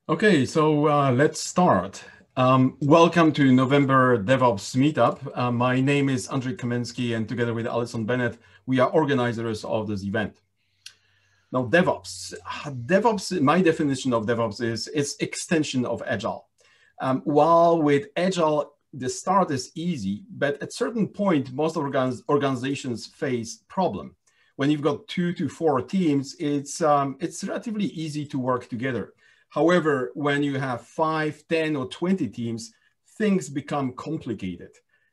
Okay, so let's start. Welcome to November DevOps Meetup. My name is Andrzej Kamensky, and together with Alison Bennett, we are organizers of this event. Now, DevOps, my definition of DevOps is it's extension of Agile. While with Agile, the start is easy, but at a certain point, most organizations face problem. When you've got 2 to 4 teams, it's relatively easy to work together. However, when you have 5, 10, or 20 teams, things become complicated.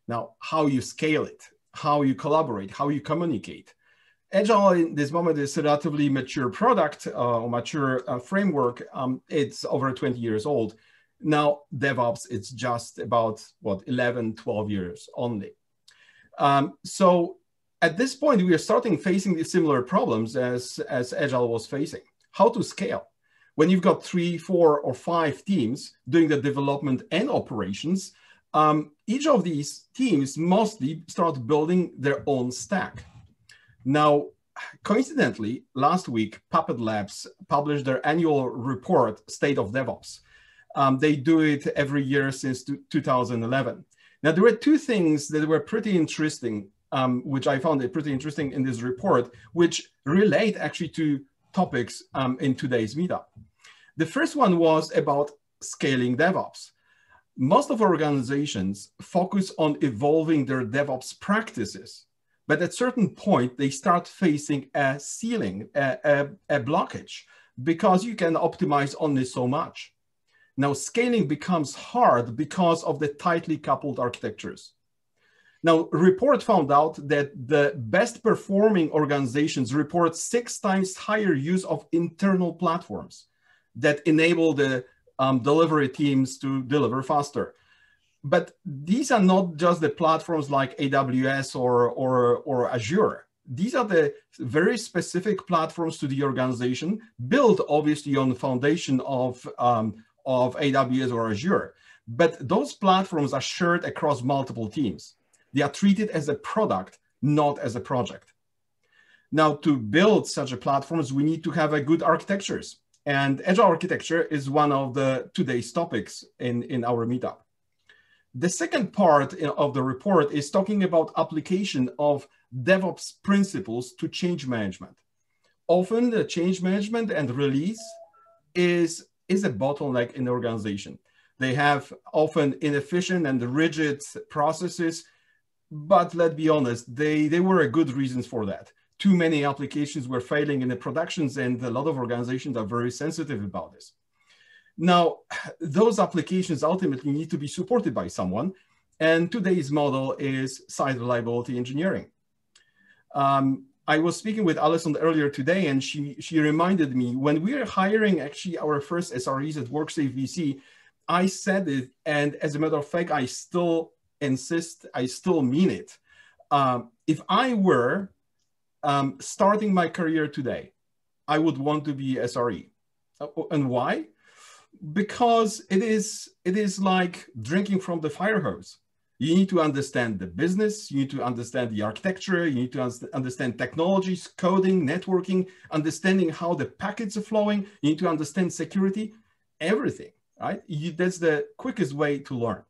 Now, how you scale it, how you collaborate, how you communicate. Agile in this moment is a relatively mature product or mature framework. It's over 20 years old. Now, DevOps, it's just about, 11, 12 years only. So at this point, we are starting facing the similar problems as Agile was facing. How to scale? When you've got 3, 4, or 5 teams doing the development and operations, each of these teams mostly start building their own stack. Now, coincidentally, last week, Puppet Labs published their annual report, State of DevOps. They do it every year since 2011. Now, there were 2 things that were pretty interesting, which I found it pretty interesting in this report, which relate actually to topics in today's meetup. The first one was about scaling DevOps. Most of organizations focus on evolving their DevOps practices, but at a certain point, they start facing a ceiling, a blockage, because you can optimize only so much. Now, scaling becomes hard because of the tightly coupled architectures. Now, a report found out that the best performing organizations report 6 times higher use of internal platforms that enable the delivery teams to deliver faster. But these are not just the platforms like AWS or Azure. These are the very specific platforms to the organization, built obviously on the foundation of AWS or Azure. But those platforms are shared across multiple teams. They are treated as a product, not as a project. Now, to build such a platforms, we need to have a good architectures. And Agile architecture is one of today's topics in our meetup. The second part of the report is talking about application of DevOps principles to change management. Often the change management and release is a bottleneck in the organization. They have often inefficient and rigid processes. But let's be honest, they were a good reasons for that. Too many applications were failing in the productions, and a lot of organizations are very sensitive about this. Now, those applications ultimately need to be supported by someone, and today's model is site reliability engineering. I was speaking with Alison earlier today, and she reminded me, when we were hiring actually our first SREs at WorksafeBC, I said it, and as a matter of fact, I still insist, I still mean it. If I were starting my career today, I would want to be SRE. And why? Because it is like drinking from the fire hose. You need to understand the business, you need to understand the architecture, you need to understand technologies, coding, networking, understanding how the packets are flowing, you need to understand security, everything, right? That's the quickest way to learn.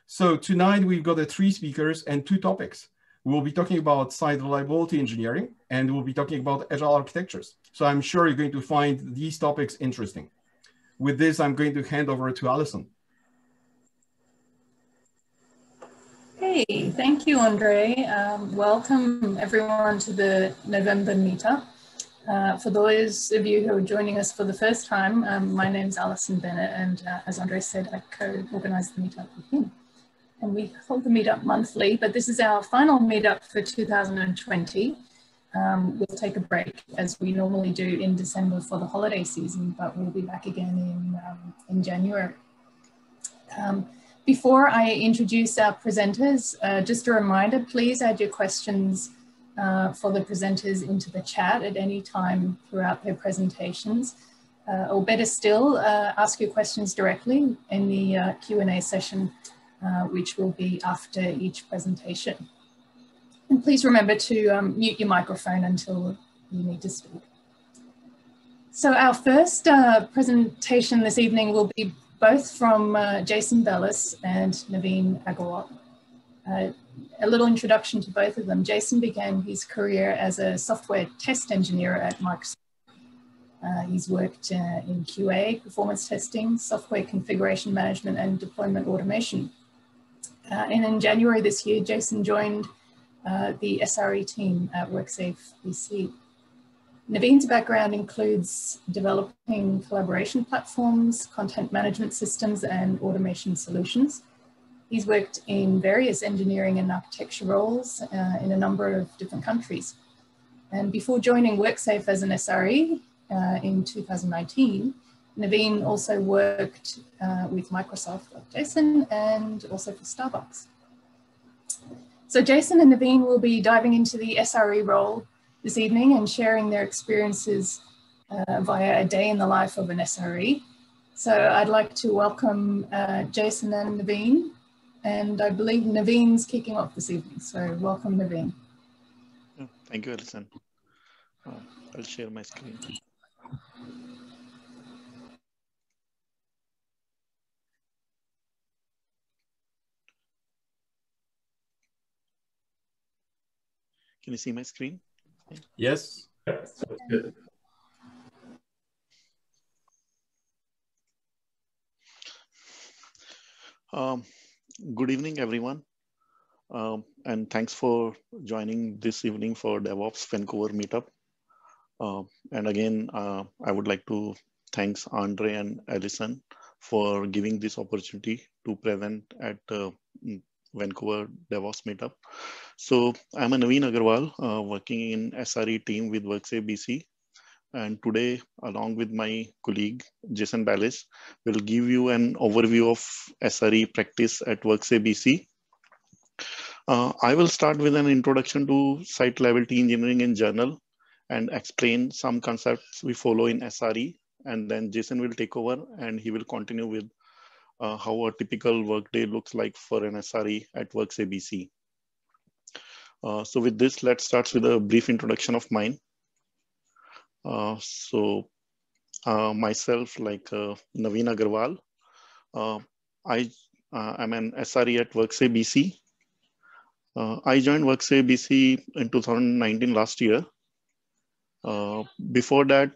So tonight we've got 3 speakers and 2 topics. We'll be talking about site reliability engineering, and we'll be talking about Agile architectures. So I'm sure you're going to find these topics interesting. With this, I'm going to hand over to Alison. Hey, thank you, Andre. Welcome everyone to the November meetup. For those of you who are joining us for the first time, my name is Alison Bennett, and as Andre said, I co-organized the meetup with him. And we hold the meetup monthly, but this is our final meetup for 2020. We'll take a break as we normally do in December for the holiday season, but we'll be back again in January. Before I introduce our presenters, just a reminder, please add your questions for the presenters into the chat at any time throughout their presentations. Or better still, ask your questions directly in the Q&A session, which will be after each presentation. And please remember to mute your microphone until you need to speak. So our first presentation this evening will be both from Jason Bellis and Naveen Aggarwal. A little introduction to both of them. Jason began his career as a software test engineer at Microsoft. He's worked in QA, performance testing, software configuration management, and deployment automation. And in January this year, Jason joined the SRE team at WorksafeBC. Naveen's background includes developing collaboration platforms, content management systems, and automation solutions. He's worked in various engineering and architecture roles in a number of different countries. And before joining WorkSafe as an SRE in 2019, Naveen also worked with Microsoft, like Jason, and also for Starbucks. So Jason and Naveen will be diving into the SRE role this evening and sharing their experiences via a day in the life of an SRE. So I'd like to welcome Jason and Naveen, and I believe Naveen's kicking off this evening. So welcome, Naveen. Thank you, Alison. I'll share my screen. Can you see my screen? Yes. Good. Good evening, everyone. And thanks for joining this evening for DevOps Vancouver Meetup. And again, I would like to thank Andre and Alison for giving this opportunity to present at Vancouver DevOps Meetup. So I'm a Naveen Aggarwal, working in SRE team with WorksafeBC. And today, along with my colleague, Jason Bellis, will give you an overview of SRE practice at WorksafeBC. I will start with an introduction to site level engineering in general and explain some concepts we follow in SRE. And then Jason will take over and he will continue with how a typical workday looks like for an SRE at WorksafeBC. So with this, let's start with a brief introduction of mine. Myself, like Naveen Aggarwal, I'm an SRE at WorksafeBC. I joined WorksafeBC in 2019 last year. Before that,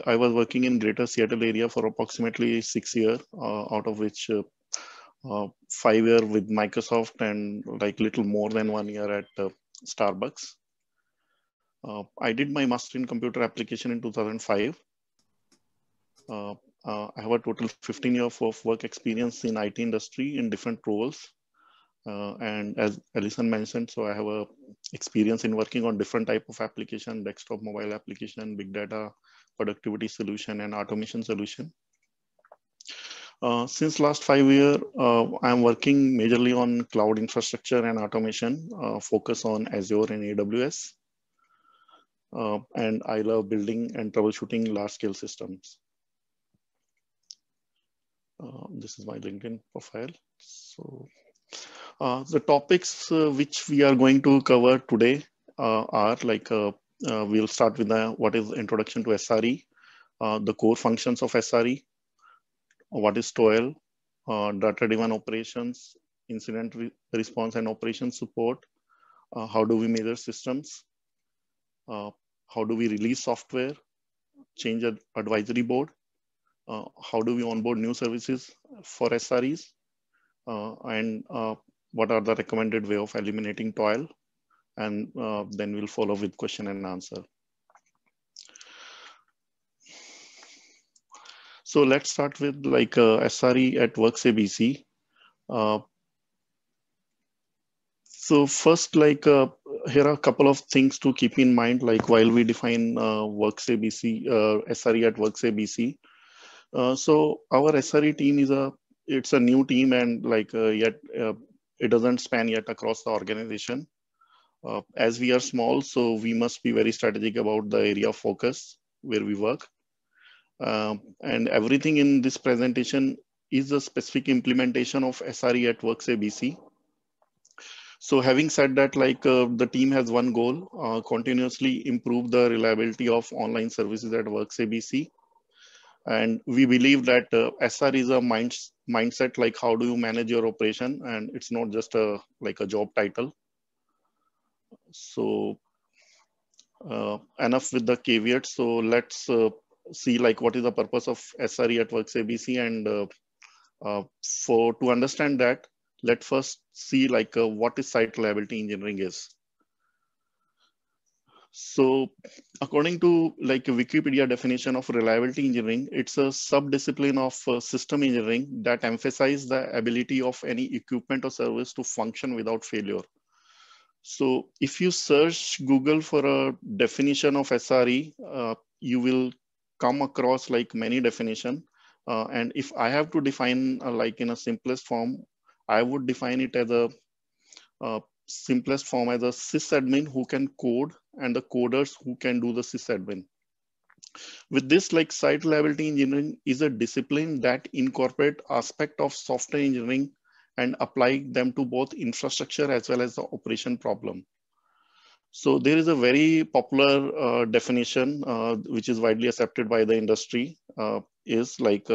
I was working in Greater Seattle area for approximately 6 years, out of which 5 years with Microsoft and like little more than 1 year at Starbucks. I did my master in computer application in 2005. I have a total 15 years of work experience in IT industry in different roles. And as Alison mentioned, so I have a experience in working on different type of application, desktop, mobile application, big data, productivity solution, and automation solution. Since last 5 years, I'm working majorly on cloud infrastructure and automation, focus on Azure and AWS. And I love building and troubleshooting large scale systems. This is my LinkedIn profile. So the topics which we are going to cover today are like, we'll start with what is introduction to SRE, the core functions of SRE, what is Toil, data-driven operations, incident response and operation support, how do we measure systems, how do we release software, change advisory board, how do we onboard new services for SREs, and what are the recommended way of eliminating Toil, and then we'll follow with question and answer. So let's start with like SRE at WorksafeBC. So first, like here are a couple of things to keep in mind, like while we define WorksafeBC, SRE at WorksafeBC. So our SRE team is it's a new team, and like yet it doesn't span yet across the organization. As we are small, so we must be very strategic about the area of focus where we work. And everything in this presentation is a specific implementation of SRE at WorksafeBC. So having said that, like the team has one goal, continuously improve the reliability of online services at WorksafeBC. And we believe that SR is a mindset, like how do you manage your operation, and it's not just like a job title. So enough with the caveats. So let's see like what is the purpose of SRE at WorksafeBC, and to understand that, let's first see like what is site reliability engineering is. So according to like a Wikipedia definition of reliability engineering, it's a sub-discipline of system engineering that emphasizes the ability of any equipment or service to function without failure. So if you search Google for a definition of SRE, you will come across like many definition. And if I have to define like in a simplest form, I would define it as a simplest form as a sysadmin who can code and the coders who can do the sysadmin. With this, like site reliability engineering is a discipline that incorporate aspect of software engineering and apply them to both infrastructure as well as the operation problem. So there is a very popular definition which is widely accepted by the industry is like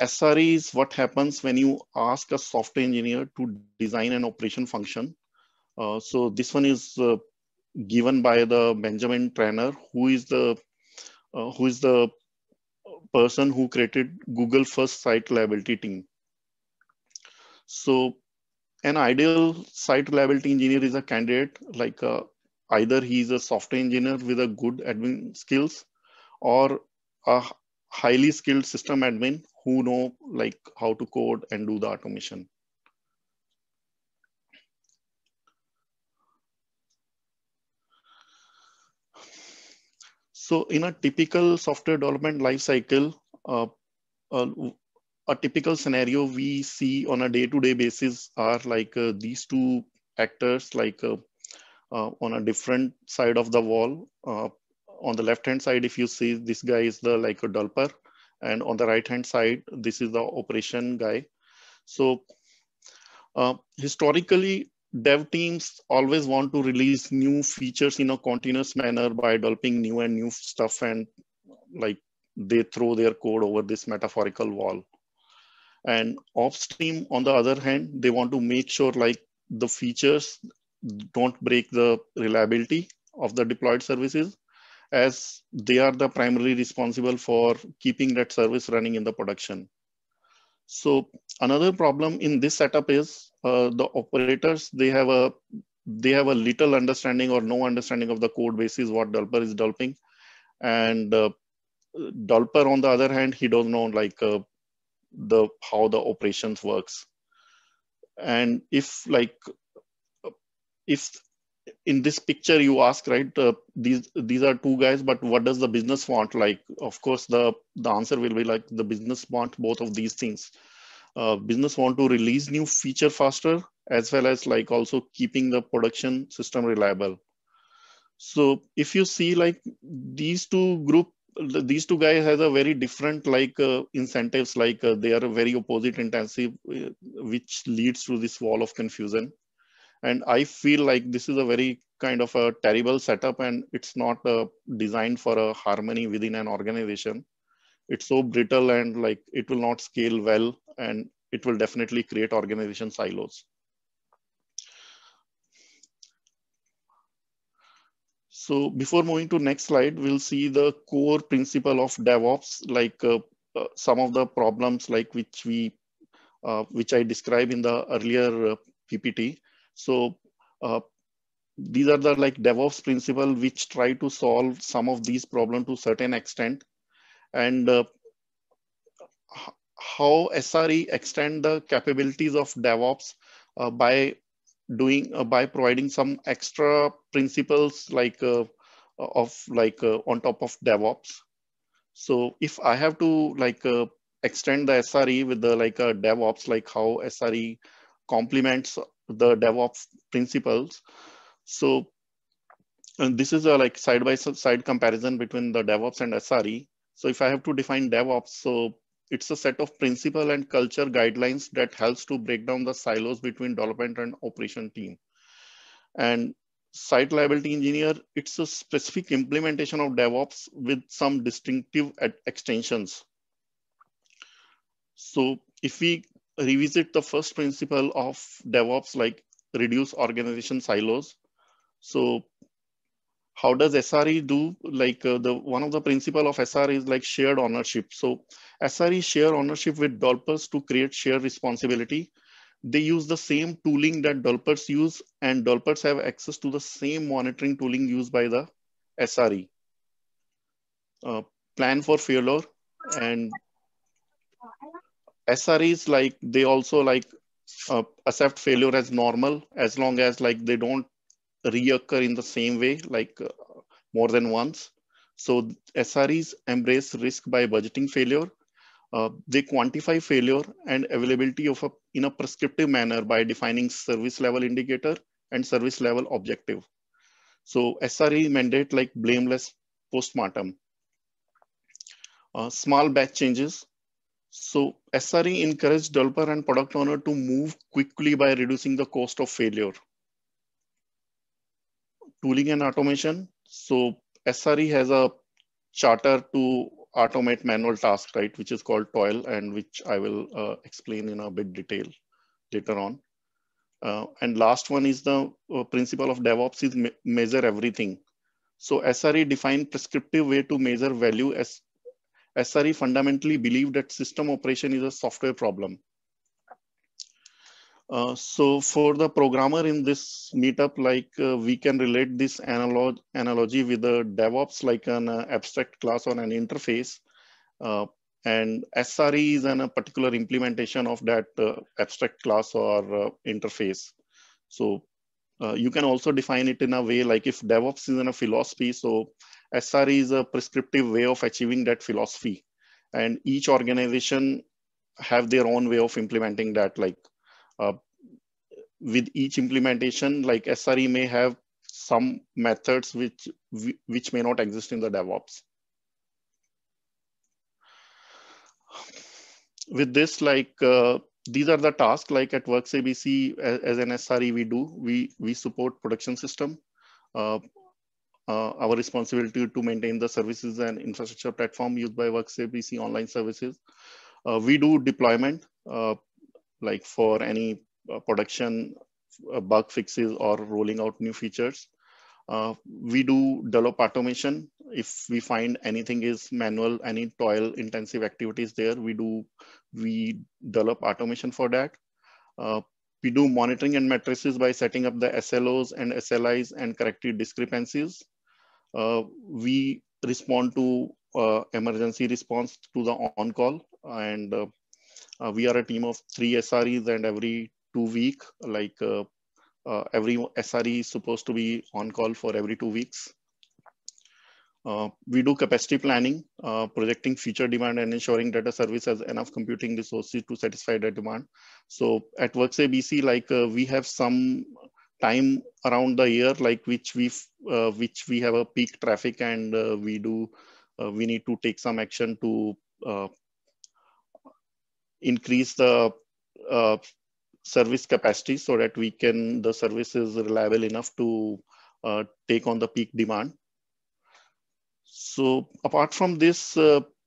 SRE is what happens when you ask a software engineer to design an operation function. So this one is given by the Benjamin Trainer, who is the person who created Google first site reliability team. So an ideal site reliability engineer is a candidate like either he's a software engineer with a good admin skills or a highly skilled system admin who know like how to code and do the automation. So in a typical software development lifecycle, a typical scenario we see on a day-to-day basis are like these two actors, like on a different side of the wall. On the left-hand side, if you see, this guy is the like a developer, and on the right-hand side, this is the operation guy. So historically, dev teams always want to release new features in a continuous manner by developing new and new stuff, and like they throw their code over this metaphorical wall. And ops team, on the other hand, they want to make sure like the features don't break the reliability of the deployed services, as they are the primarily responsible for keeping that service running in the production. So another problem in this setup is the operators, they have a little understanding or no understanding of the code basis what developer is developing, and developer on the other hand, he doesn't know like how the operations works. And if in this picture you ask, right, these are two guys, but what does the business want? Like, of course, the answer will be like the business want both of these things. Business want to release new feature faster, as well as like also keeping the production system reliable. So if you see like these two guys has a very different like incentives, like they are very opposite intensive, which leads to this wall of confusion. And I feel like this is a very kind of a terrible setup, and it's not designed for a harmony within an organization. It's so brittle, and like it will not scale well, and it will definitely create organization silos. So before moving to next slide, we'll see the core principle of DevOps, like some of the problems like which I described in the earlier PPT. So these are the like DevOps principle which try to solve some of these problems to a certain extent, and how SRE extend the capabilities of DevOps by providing some extra principles like on top of DevOps. So if I have to like extend the SRE with the like DevOps, like how SRE complements the DevOps principles. So and this is a like side by side comparison between the DevOps and SRE. So if I have to define DevOps, so it's a set of principle and culture guidelines that helps to break down the silos between development and operation team. And site reliability engineer, it's a specific implementation of DevOps with some distinctive extensions. So if we revisit the first principle of DevOps, like reduce organization silos. So how does SRE do? Like one of the principle of SRE is like shared ownership. So SRE share ownership with developers to create shared responsibility. They use the same tooling that developers use, and developers have access to the same monitoring tooling used by the SRE. Plan for failure, and SREs, like they also like accept failure as normal as long as like they don't reoccur in the same way, like more than once. So SREs embrace risk by budgeting failure. They quantify failure and availability of in a prescriptive manner by defining service level indicator and service level objective. So SRE mandate like blameless postmortem. Small batch changes. So SRE encourage developer and product owner to move quickly by reducing the cost of failure. Tooling and automation. So SRE has a charter to automate manual tasks, right, which is called Toil, and which I will explain in a bit detail later on. And last one is the principle of DevOps is measure everything. So SRE define prescriptive way to measure value. As SRE fundamentally believe that system operation is a software problem. So for the programmer in this meetup, like we can relate this analogy with the DevOps like an abstract class on an interface, and SRE is a particular implementation of that abstract class or interface. So you can also define it in a way like if DevOps is in a philosophy, so SRE is a prescriptive way of achieving that philosophy, and each organization have their own way of implementing that. Like with each implementation, like SRE may have some methods which may not exist in the DevOps. With this, like these are the tasks. Like at WorksafeBC, as an SRE, we support production system. Our responsibility to maintain the services and infrastructure platform used by WorksafeBC online services. We do deployment, like for any production bug fixes or rolling out new features. We do develop automation. If we find anything is manual, any toil intensive activities there, we develop automation for that. We do monitoring and matrices by setting up the SLOs and SLIs and correcting discrepancies. We respond to emergency response to the on-call, and we are a team of 3 SREs, and every 2 weeks, like every SRE is supposed to be on call for every 2 weeks. We do capacity planning, projecting future demand and ensuring that a service has enough computing resources to satisfy that demand. So at WorksafeBC, like we have some time around the year, like which we have a peak traffic, and we need to take some action to increase the service capacity so that the service is reliable enough to take on the peak demand. So apart from this,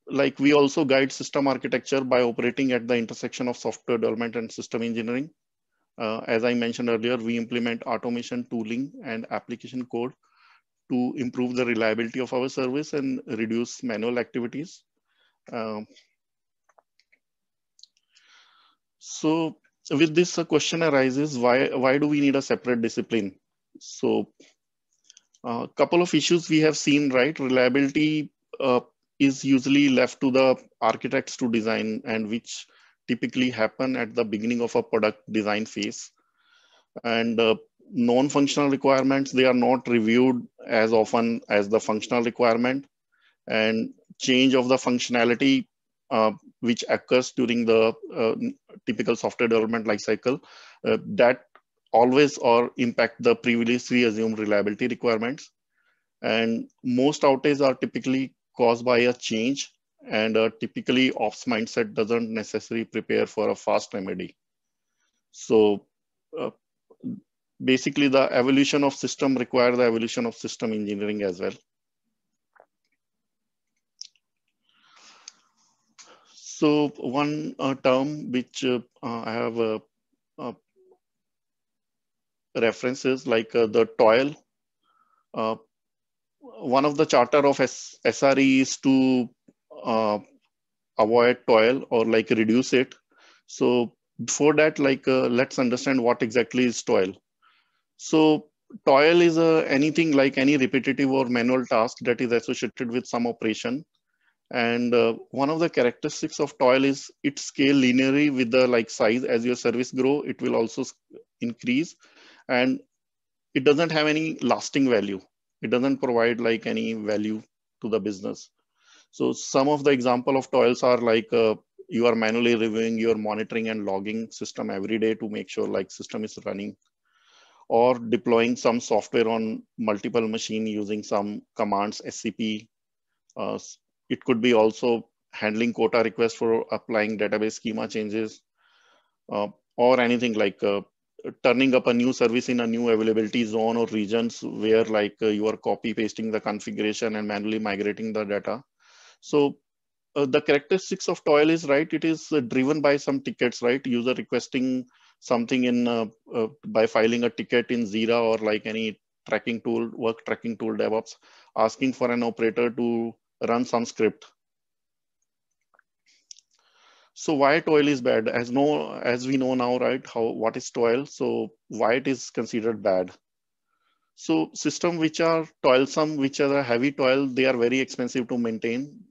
like we also guide system architecture by operating at the intersection of software development and system engineering. As I mentioned earlier, we implement automation tooling and application code to improve the reliability of our service and reduce manual activities. So with this, a question arises, why do we need a separate discipline? So a couple of issues we have seen, right? Reliability is usually left to the architects to design, and which typically happen at the beginning of a product design phase. And non-functional requirements, they are not reviewed as often as the functional requirement. And change of the functionality which occurs during the typical software development lifecycle, that always or impact the previously assumed reliability requirements. And most outages are typically caused by a change And typically ops mindset doesn't necessarily prepare for a fast remedy. So basically the evolution of system requires the evolution of system engineering as well. So one term which I have references like the Toil. One of the charter of SRE is to avoid toil or like reduce it. So before that, like let's understand what exactly is toil. So toil is anything like any repetitive or manual task that is associated with some operation. And one of the characteristics of toil is it scale linearly with the like size. As your service grow, it will also increase, and it doesn't have any lasting value. It doesn't provide like any value to the business. So some of the example of toils are like you are manually reviewing your monitoring and logging system every day to make sure like system is running, or deploying some software on multiple machine using some commands, SCP. It could be also handling quota requests for applying database schema changes, or anything like turning up a new service in a new availability zone or regions where like you are copy pasting the configuration and manually migrating the data. So the characteristics of toil is right. It is driven by some tickets, right? User requesting something in by filing a ticket in Jira or like any tracking tool, work tracking tool, DevOps, asking for an operator to run some script. So why toil is bad? As we know now, right? What is toil? So why it is considered bad? So system which are toilsome, which are a heavy toil, they are very expensive to maintain.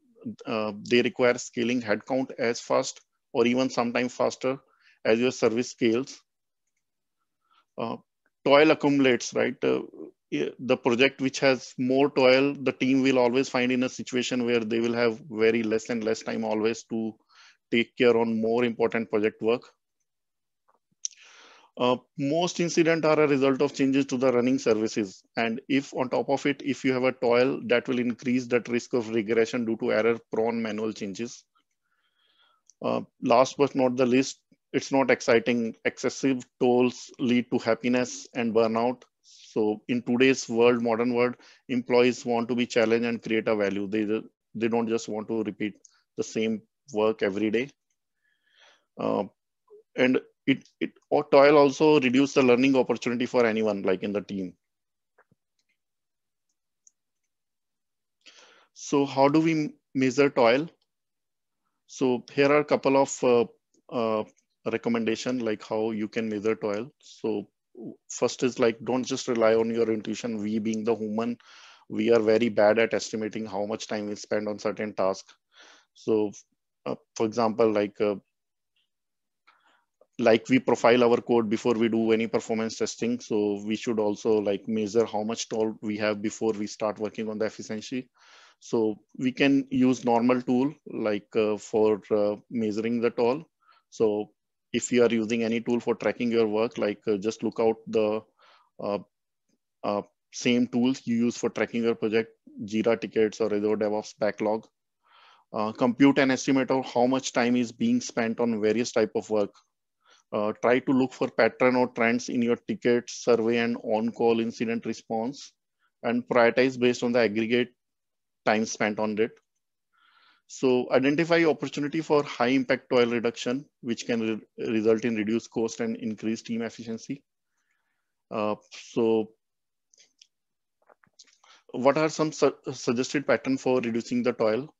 They require scaling headcount as fast or even sometimes faster as your service scales. Toil accumulates, right? The project which has more toil, the team will always find in a situation where they will have very less and less time always to take care on more important project work. Most incidents are a result of changes to the running services. And if on top of it, if you have a toil, that will increase that risk of regression due to error-prone manual changes. Last but not the least, it's not exciting. Excessive tolls lead to happiness and burnout. So in today's world, modern world, employees want to be challenged and create a value. They don't just want to repeat the same work every day. And toil also reduce the learning opportunity for anyone like in the team. So how do we measure toil? So here are a couple of recommendations like how you can measure toil. So first is like, don't just rely on your intuition. We being the human, we are very bad at estimating how much time we spend on certain tasks. So for example, like we profile our code before we do any performance testing. So we should also like measure how much toil we have before we start working on the efficiency. So we can use normal tool like for measuring the toil. So if you are using any tool for tracking your work, like just look out the same tools you use for tracking your project, Jira tickets or Azure DevOps backlog. Compute an estimate of how much time is being spent on various type of work. Try to look for pattern or trends in your ticket, survey, and on-call incident response, and prioritize based on the aggregate time spent on it. So identify opportunity for high impact toil reduction, which can result in reduced cost and increased team efficiency. So what are some suggested patterns for reducing the toil?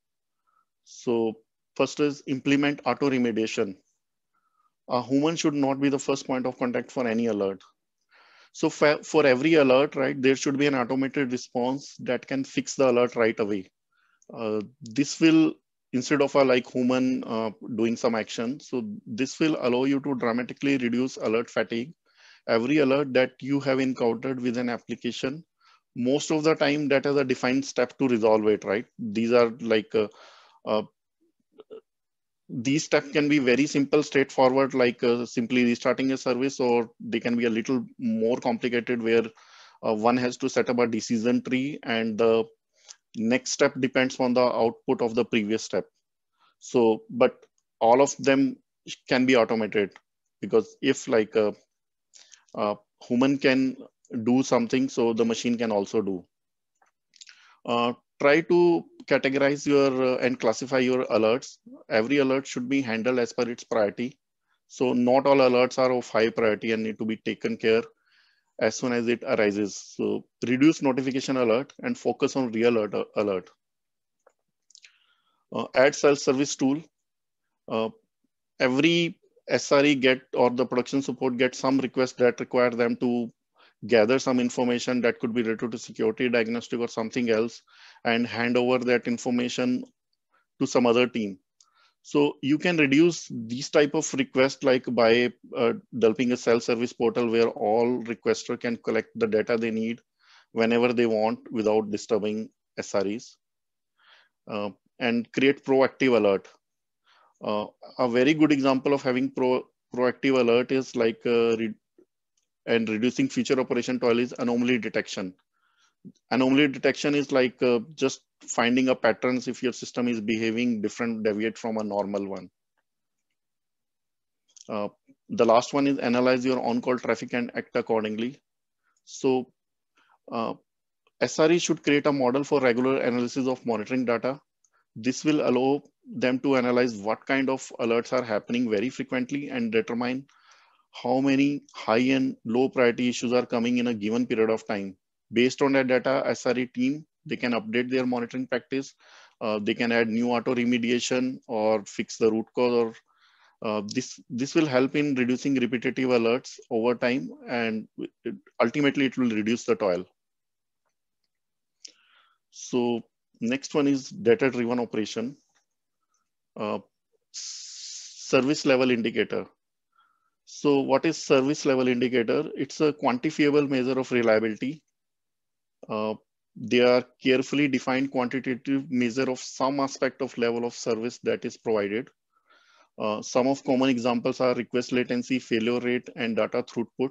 So first is implement auto remediation. A human should not be the first point of contact for any alert. So for every alert, right, there should be an automated response that can fix the alert right away. This will, instead of a like human doing some action, so this will allow you to dramatically reduce alert fatigue. Every alert that you have encountered with an application, most of the time that has a defined step to resolve it, right? These are like, these steps can be very simple, straightforward, like simply restarting a service, or they can be a little more complicated where one has to set up a decision tree and the next step depends on the output of the previous step. So, but all of them can be automated, because if like a human can do something, so the machine can also do. Try to categorize your and classify your alerts. Every alert should be handled as per its priority. So not all alerts are of high priority and need to be taken care as soon as it arises. So reduce notification alert and focus on real alert. Add self-service tool. Every SRE get, or the production support get some requests that require them to gather some information that could be related to security diagnostic or something else, and hand over that information to some other team. So you can reduce these type of requests like by developing a self-service portal where all requester can collect the data they need whenever they want without disturbing SREs. And create proactive alert. A very good example of having proactive alert is like and reducing future operation toil is anomaly detection. Anomaly detection is like just finding a patterns if your system is behaving different, deviate from a normal one. The last one is analyze your on-call traffic and act accordingly. So SRE should create a model for regular analysis of monitoring data. This will allow them to analyze what kind of alerts are happening very frequently and determine how many high and low priority issues are coming in a given period of time. Based on that data, SRE team, they can update their monitoring practice. They can add new auto remediation or fix the root cause, or this will help in reducing repetitive alerts over time, and ultimately it will reduce the toil. So next one is data-driven operation. Service level indicator. So what is service level indicator? It's a quantifiable measure of reliability. They are carefully defined quantitative measure of some aspect of level of service that is provided. Some of common examples are request latency, failure rate, and data throughput.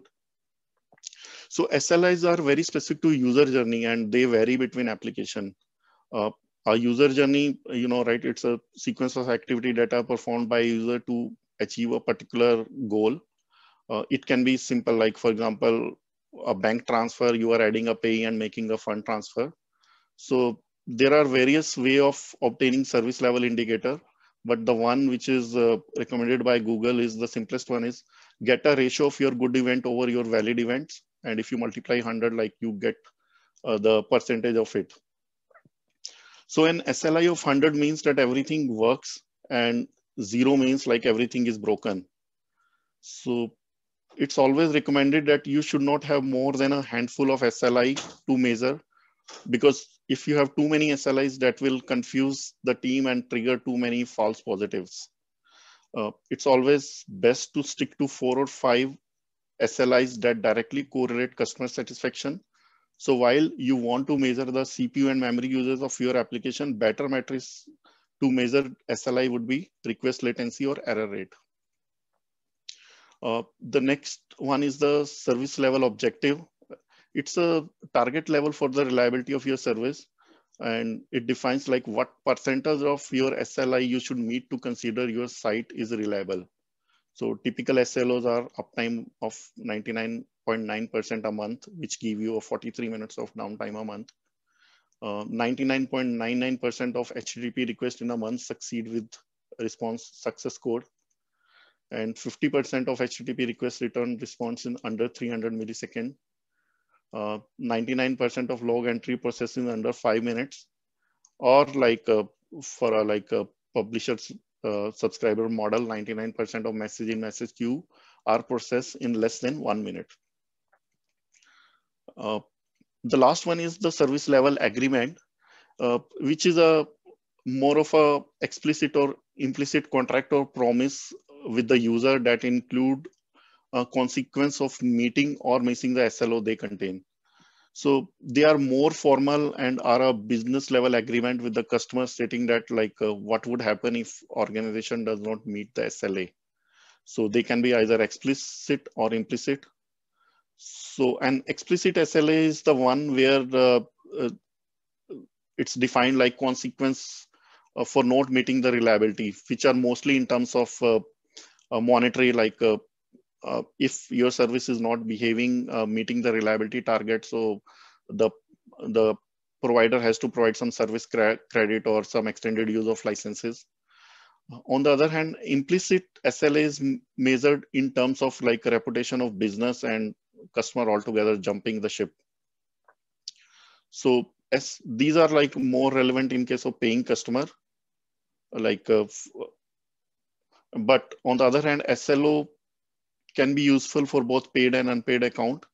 So SLIs are very specific to user journey and they vary between application. A user journey, right, it's a sequence of activity data performed by a user to achieve a particular goal. It can be simple, like for example, a bank transfer, you are adding a pay and making a fund transfer. So there are various ways of obtaining service level indicator, but the one which is recommended by Google is the simplest one, is get a ratio of your good event over your valid events. And if you multiply 100, like you get the percentage of it. So an SLI of 100 means that everything works, and 0 means like everything is broken. So it's always recommended that you should not have more than a handful of SLI to measure, because if you have too many SLIs, that will confuse the team and trigger too many false positives. It's always best to stick to 4 or 5 SLIs that directly correlate customer satisfaction. So while you want to measure the CPU and memory users of your application, better metrics to measure SLI would be request latency or error rate. The next one is the service level objective. It's a target level for the reliability of your service. And it defines like what percentage of your SLI you should meet to consider your site is reliable. So typical SLOs are uptime of 99.9% a month, which give you a 43 minutes of downtime a month. 99.99% of HTTP requests in a month succeed with response success code. And 50% of HTTP requests return response in under 300 milliseconds. 99% of log entry processing under 5 minutes, or like for a publisher's subscriber model, 99% of message in message queue are processed in less than 1 minute. The last one is the service level agreement, which is a more of a explicit or implicit contract or promise with the user that include a consequence of meeting or missing the SLO they contain. So they are more formal and are a business level agreement with the customer stating that like what would happen if organization does not meet the SLA. So they can be either explicit or implicit. So an explicit SLA is the one where it's defined like consequence for not meeting the reliability, which are mostly in terms of monetary, like if your service is not behaving, meeting the reliability target, so the provider has to provide some service credit or some extended use of licenses. On the other hand, implicit SLA is measured in terms of like reputation of business and customer altogether jumping the ship. So as these are like more relevant in case of paying customer, like, but on the other hand, SLO can be useful for both paid and unpaid account,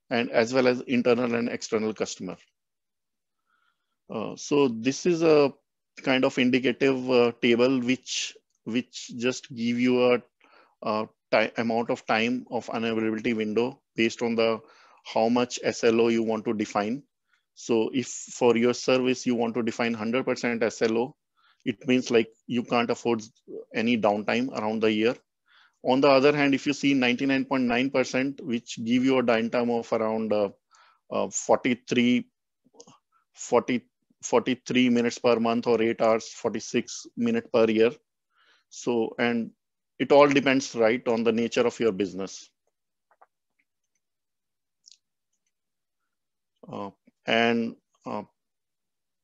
and as well as internal and external customer. So this is a kind of indicative table which just give you a amount of time of unavailability window based on the how much SLO you want to define. So if for your service you want to define 100% SLO, it means like you can't afford any downtime around the year. On the other hand, if you see 99.9%, which give you a downtime of around 43 minutes per month, or 8 hours, 46 minutes per year. So, and it all depends, right, on the nature of your business.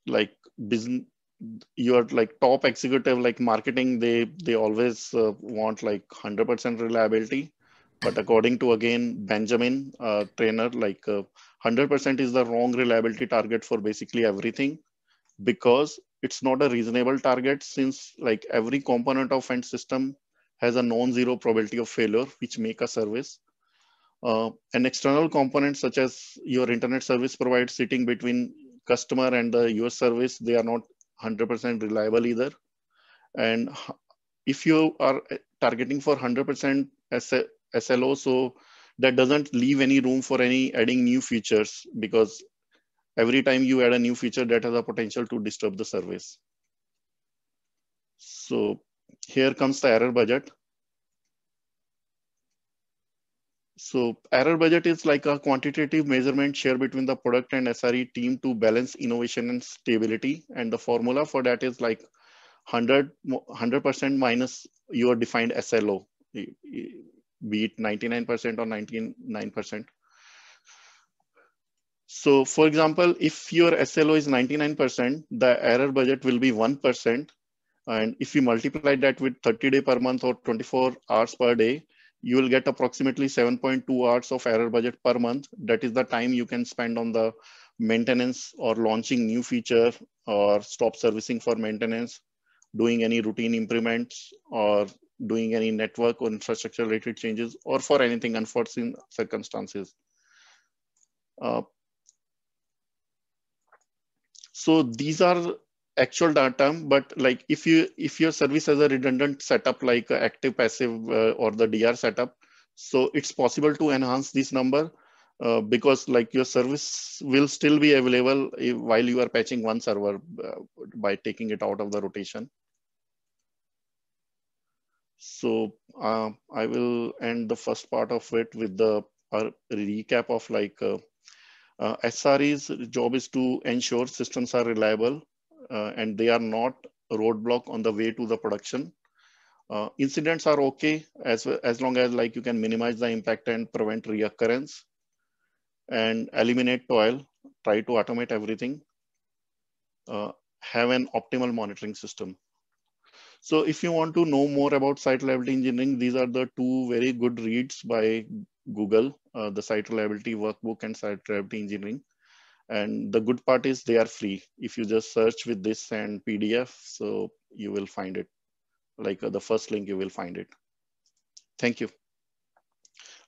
Like business, your like top executive, like marketing, they always want like 100% reliability. But according to, again, Benjamin, trainer, like 100% is the wrong reliability target for basically everything, because it's not a reasonable target, since like every component of end system has a non-zero probability of failure, which make a service. An external component such as your internet service provider sitting between customer and the US service, they are not 100% reliable either. And if you are targeting for 100% SLO, so that doesn't leave any room for any adding new features, because every time you add a new feature, that has a potential to disturb the service. So here comes the error budget. So error budget is like a quantitative measurement shared between the product and SRE team to balance innovation and stability. And the formula for that is like 100% minus your defined SLO, be it 99% or 99%. So for example, if your SLO is 99%, the error budget will be 1%. And if you multiply that with 30 days per month or 24 hours per day, you will get approximately 7.2 hours of error budget per month. That is the time you can spend on the maintenance or launching new feature, or stop servicing for maintenance, doing any routine improvements, or doing any network or infrastructure related changes, or for anything unforeseen circumstances. So these are actual data, but like if your service has a redundant setup like active passive or the DR setup, so it's possible to enhance this number because like your service will still be available while you are patching one server by taking it out of the rotation. So I will end the first part of it with the recap of like SRE's job is to ensure systems are reliable and they are not a roadblock on the way to the production. Incidents are okay as long as like you can minimize the impact and prevent reoccurrence, and eliminate toil, try to automate everything, have an optimal monitoring system. So if you want to know more about site reliability engineering, these are the two very good reads by Google, the Site Reliability Workbook and Site Reliability Engineering. And the good part is they are free. If you just search with this and PDF, so you will find it. Like the first link, you will find it. Thank you.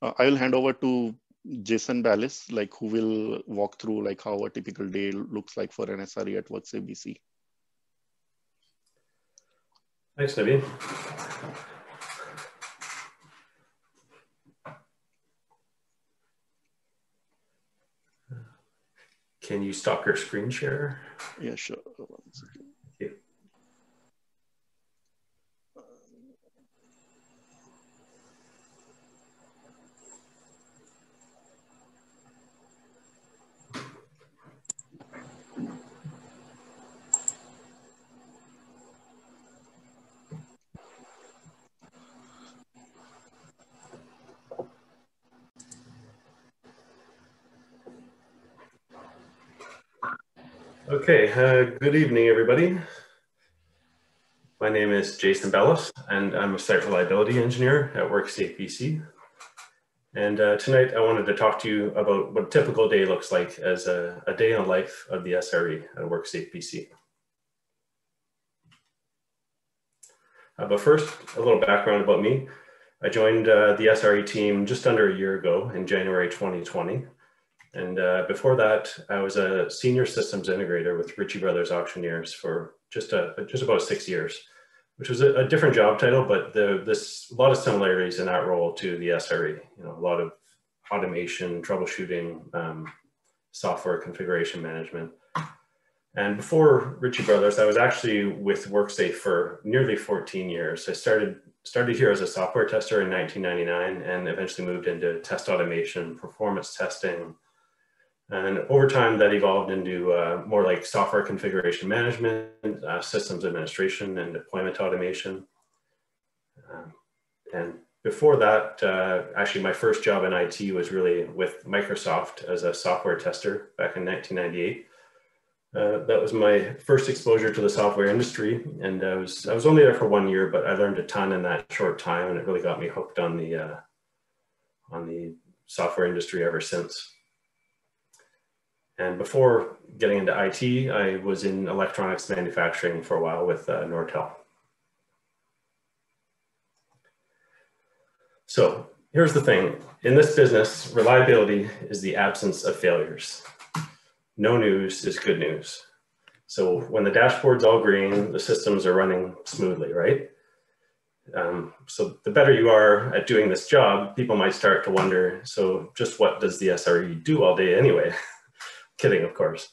I will hand over to Jason Bellis, like who will walk through like how a typical day looks like for an SRE at WorksafeBC. Thanks, Naveen. Can you stop your screen share? Yeah, sure. 1 second. Thank you. Okay, good evening, everybody. My name is Jason Bellis, and I'm a site reliability engineer at WorksafeBC. And tonight I wanted to talk to you about what a typical day looks like as a day in the life of the SRE at WorksafeBC. But first, a little background about me. I joined the SRE team just under a year ago in January 2020. And before that, I was a senior systems integrator with Ritchie Brothers Auctioneers for just about 6 years, which was a different job title, but there's a lot of similarities in that role to the SRE. You know, a lot of automation, troubleshooting, software configuration management. And before Ritchie Brothers, I was actually with WorkSafe for nearly 14 years. I started here as a software tester in 1999 and eventually moved into test automation, performance testing. And over time that evolved into more like software configuration management, systems administration and deployment automation. And before that, actually my first job in IT was really with Microsoft as a software tester back in 1998. That was my first exposure to the software industry, and I was only there for 1 year, but I learned a ton in that short time, and it really got me hooked on the software industry ever since. And before getting into IT, I was in electronics manufacturing for a while with Nortel. So here's the thing: in this business, reliability is the absence of failures. No news is good news. So when the dashboard's all green, the systems are running smoothly, right? So the better you are at doing this job, people might start to wonder, so just what does the SRE do all day anyway? Kidding, of course.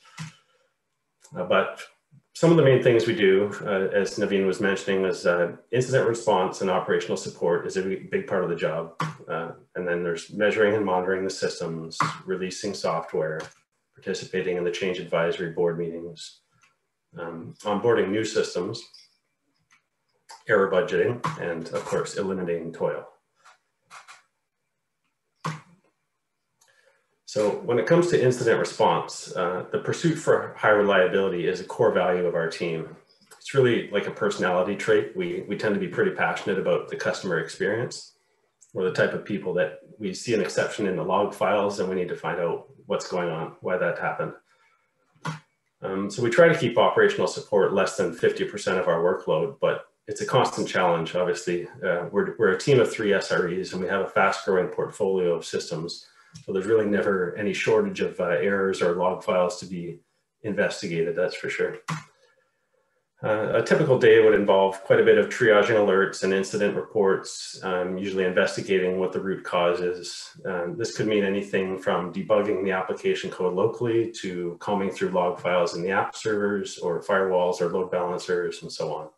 But some of the main things we do, as Naveen was mentioning, is incident response and operational support is a big part of the job. And then there's measuring and monitoring the systems, releasing software, participating in the change advisory board meetings, onboarding new systems, error budgeting, and of course, eliminating toil. So when it comes to incident response, the pursuit for high reliability is a core value of our team. It's really like a personality trait. We tend to be pretty passionate about the customer experience. We're the type of people that we see an exception in the log files and we need to find out what's going on, why that happened. So we try to keep operational support less than 50% of our workload, but it's a constant challenge, obviously. We're a team of 3 SREs and we have a fast growing portfolio of systems. So there's really never any shortage of errors or log files to be investigated, that's for sure. A typical day would involve quite a bit of triaging alerts and incident reports, usually investigating what the root cause is. This could mean anything from debugging the application code locally to combing through log files in the app servers or firewalls or load balancers and so on.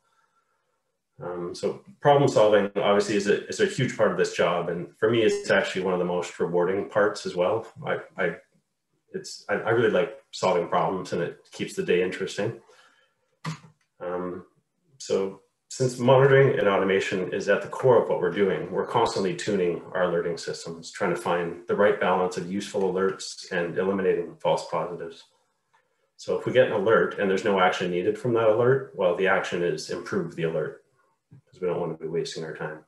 So problem solving obviously is a huge part of this job. And for me, it's actually one of the most rewarding parts as well. I really like solving problems and it keeps the day interesting. So since monitoring and automation is at the core of what we're doing, we're constantly tuning our alerting systems, trying to find the right balance of useful alerts and eliminating false positives. So if we get an alert and there's no action needed from that alert, well, the action is improve the alert because we don't want to be wasting our time.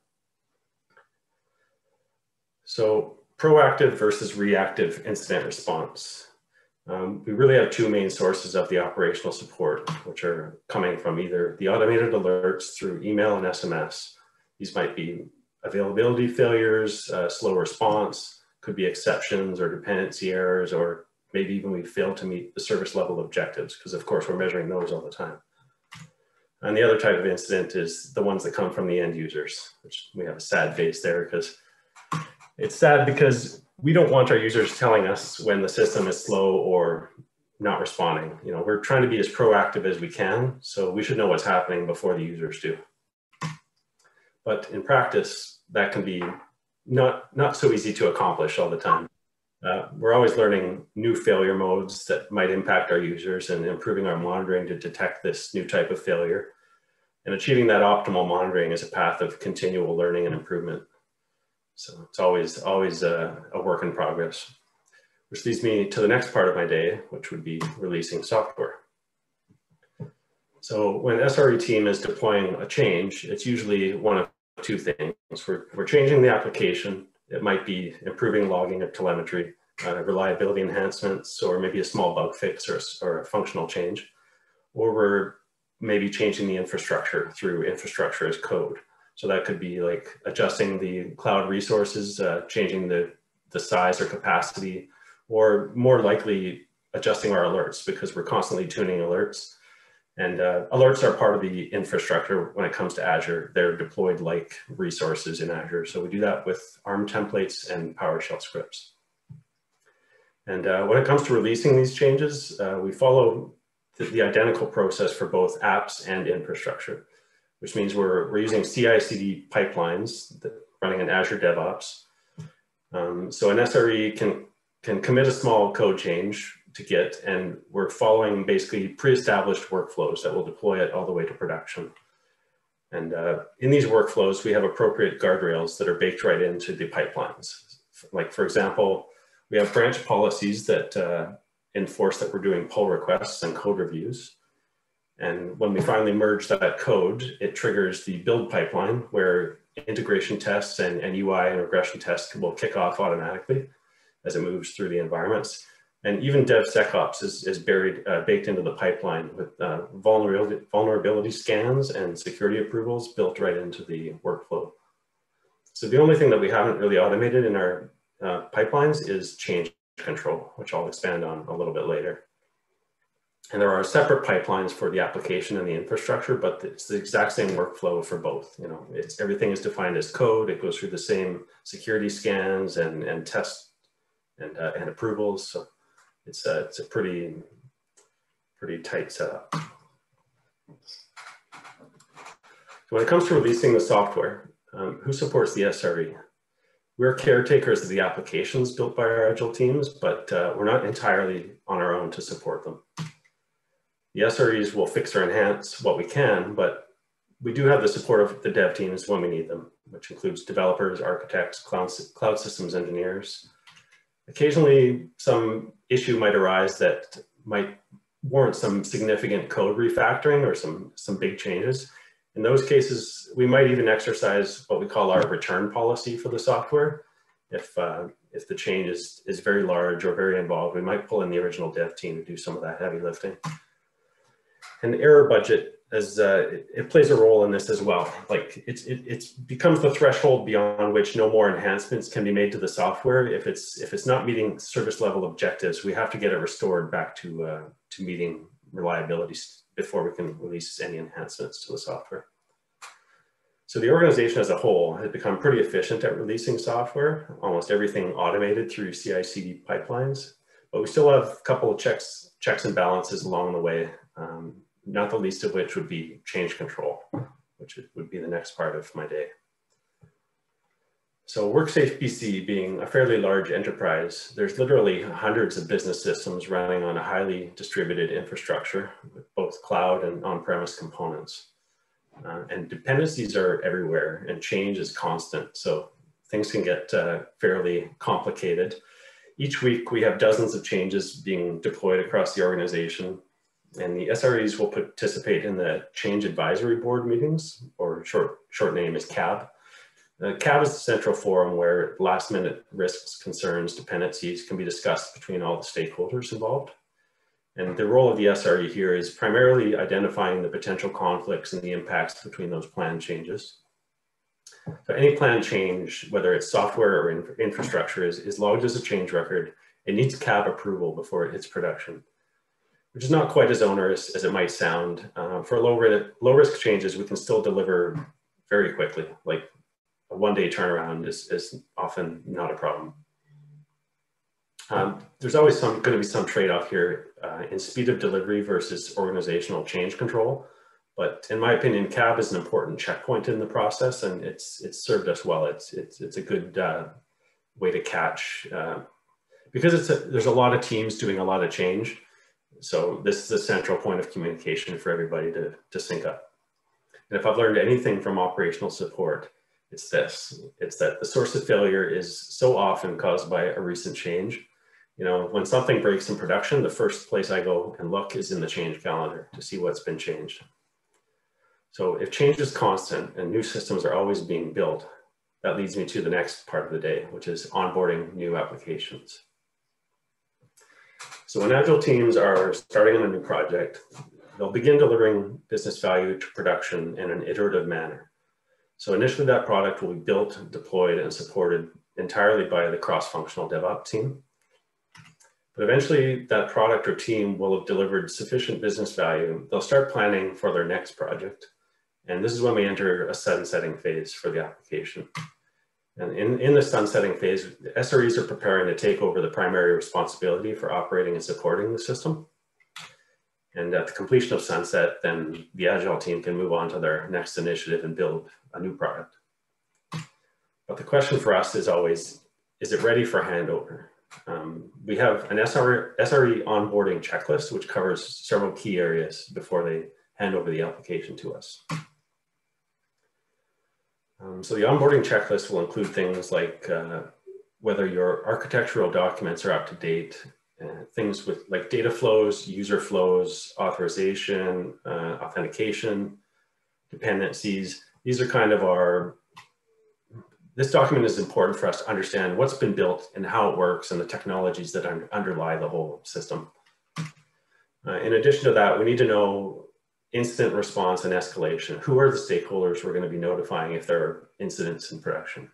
So proactive versus reactive incident response. We really have 2 main sources of the operational support, which are coming from either the automated alerts through email and SMS. These might be availability failures, slow response, could be exceptions or dependency errors, or maybe even we fail to meet the service level objectives, because of course we're measuring those all the time. And the other type of incident is the ones that come from the end users, which we have a sad face there because it's sad because we don't want our users telling us when the system is slow or not responding. You know, we're trying to be as proactive as we can, so we should know what's happening before the users do. But in practice, that can be not so easy to accomplish all the time. We're always learning new failure modes that might impact our users and improving our monitoring to detect this new type of failure. And achieving that optimal monitoring is a path of continual learning and improvement. So it's always a work in progress, which leads me to the next part of my day, which would be releasing software. So when SRE team is deploying a change, it's usually one of two things. We're changing the application. It might be improving logging of telemetry, reliability enhancements, or maybe a small bug fix or a functional change. Or we're maybe changing the infrastructure through infrastructure as code. So that could be like adjusting the cloud resources, changing the size or capacity, or more likely adjusting our alerts, because we're constantly tuning alerts. And alerts are part of the infrastructure when it comes to Azure. They're deployed like resources in Azure. So we do that with ARM templates and PowerShell scripts. And when it comes to releasing these changes, we follow the identical process for both apps and infrastructure, which means we're using CI/CD pipelines running in Azure DevOps. So an SRE can commit a small code change to Git, and we're following basically pre-established workflows that will deploy it all the way to production. And in these workflows, we have appropriate guardrails that are baked right into the pipelines. Like, for example, we have branch policies that enforce that we're doing pull requests and code reviews. And when we finally merge that code, it triggers the build pipeline where integration tests and UI and regression tests will kick off automatically as it moves through the environments. And even DevSecOps is baked into the pipeline with vulnerability scans and security approvals built right into the workflow. So the only thing that we haven't really automated in our pipelines is change control, which I'll expand on a little bit later. And there are separate pipelines for the application and the infrastructure, but it's the exact same workflow for both. You know, everything is defined as code. It goes through the same security scans and tests and approvals. So it's a pretty tight setup. So when it comes to releasing the software, who supports the SRE? We're caretakers of the applications built by our Agile teams, but we're not entirely on our own to support them. The SREs will fix or enhance what we can, but we do have the support of the dev teams when we need them, which includes developers, architects, cloud systems engineers. Occasionally, some issue might arise that might warrant some significant code refactoring or some big changes. In those cases, we might even exercise what we call our return policy for the software. If the change is very large or very involved, we might pull in the original dev team to do some of that heavy lifting. And error budget, it plays a role in this as well. Like it becomes the threshold beyond which no more enhancements can be made to the software. If it's not meeting service level objectives, we have to get it restored back to meeting reliability before we can release any enhancements to the software. So the organization as a whole has become pretty efficient at releasing software, almost everything automated through CI/CD pipelines, but we still have a couple of checks and balances along the way, not the least of which would be change control, which would be the next part of my day. So WorksafeBC being a fairly large enterprise, there's literally hundreds of business systems running on a highly distributed infrastructure with both cloud and on-premise components. And dependencies are everywhere and change is constant. So things can get fairly complicated. Each week we have dozens of changes being deployed across the organization, and the SREs will participate in the change advisory board meetings, or short name is CAB. CAB is the central forum where last minute risks, concerns, dependencies can be discussed between all the stakeholders involved. And the role of the SRE here is primarily identifying the potential conflicts and the impacts between those planned changes. So any planned change, whether it's software or infrastructure, is logged as a change record. It needs CAB approval before it hits production, which is not quite as onerous as it might sound. For low risk changes, we can still deliver very quickly. Like a one-day turnaround is often not a problem. There's always going to be some trade-off here in speed of delivery versus organizational change control. But in my opinion, CAB is an important checkpoint in the process, and it's served us well. It's a good way to catch, because there's a lot of teams doing a lot of change. So this is a central point of communication for everybody to sync up. And if I've learned anything from operational support, it's this. It's that the source of failure is so often caused by a recent change. You know, when something breaks in production, the first place I go and look is in the change calendar to see what's been changed. So if change is constant and new systems are always being built, that leads me to the next part of the day, which is onboarding new applications. So when Agile teams are starting on a new project, they'll begin delivering business value to production in an iterative manner. So initially that product will be built, deployed, and supported entirely by the cross-functional DevOps team. But eventually that product or team will have delivered sufficient business value. They'll start planning for their next project. And this is when we enter a sunsetting phase for the application. And in the sunsetting phase, SREs are preparing to take over the primary responsibility for operating and supporting the system. And at the completion of sunset, then the Agile team can move on to their next initiative and build a new product. But the question for us is always, is it ready for handover? We have an SRE onboarding checklist, which covers several key areas before they hand over the application to us. So the onboarding checklist will include things like whether your architectural documents are up to date, things with like data flows, user flows, authorization, authentication, dependencies. These are kind of this document is important for us to understand what's been built and how it works and the technologies that underlie the whole system. In addition to that, we need to know incident response and escalation. Who are the stakeholders we're going to be notifying if there are incidents in production?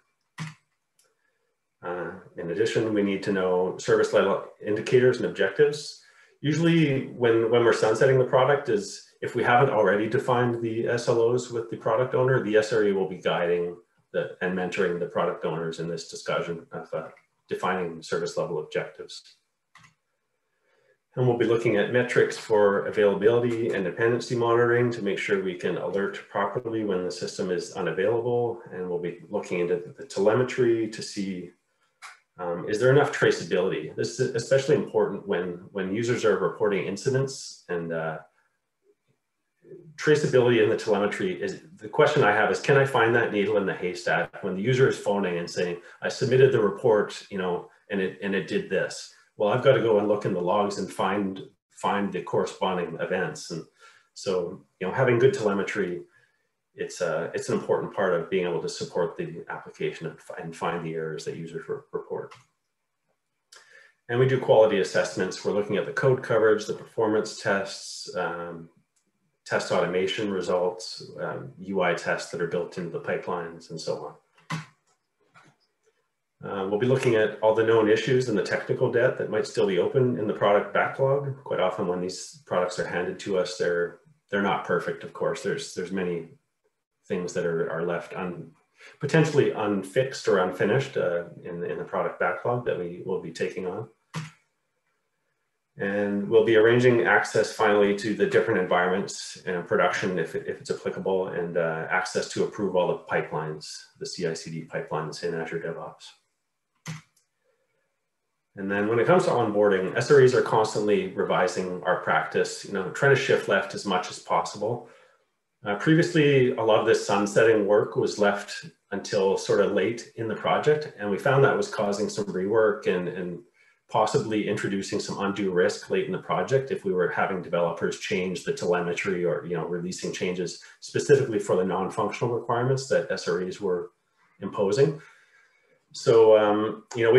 In addition, we need to know service level indicators and objectives. Usually when we're sunsetting the product is if we haven't already defined the SLOs with the product owner, the SRE will be guiding and mentoring the product owners in this discussion of defining service level objectives. And we'll be looking at metrics for availability and dependency monitoring to make sure we can alert properly when the system is unavailable. And we'll be looking into the telemetry to see, is there enough traceability? This is especially important when users are reporting incidents, and traceability in the telemetry is, the question I have is, can I find that needle in the haystack when the user is phoning and saying, I submitted the report, you know, and it did this. Well, I've got to go and look in the logs and find the corresponding events. And so, you know, having good telemetry, it's an important part of being able to support the application and find the errors that users report. And we do quality assessments. We're looking at the code coverage, the performance tests, test automation results, UI tests that are built into the pipelines, and so on. We'll be looking at all the known issues and the technical debt that might still be open in the product backlog. Quite often when these products are handed to us, they're not perfect, of course. There's many things that are left potentially unfixed or unfinished in the product backlog that we will be taking on. And we'll be arranging access finally to the different environments and production if it's applicable, and access to approve all the pipelines, the CI/CD pipelines in Azure DevOps. And then when it comes to onboarding, SREs are constantly revising our practice, you know, trying to shift left as much as possible. Previously, a lot of this sunsetting work was left until sort of late in the project, and we found that was causing some rework and possibly introducing some undue risk late in the project if we were having developers change the telemetry or, you know, releasing changes specifically for the non-functional requirements that SREs were imposing. So, you know,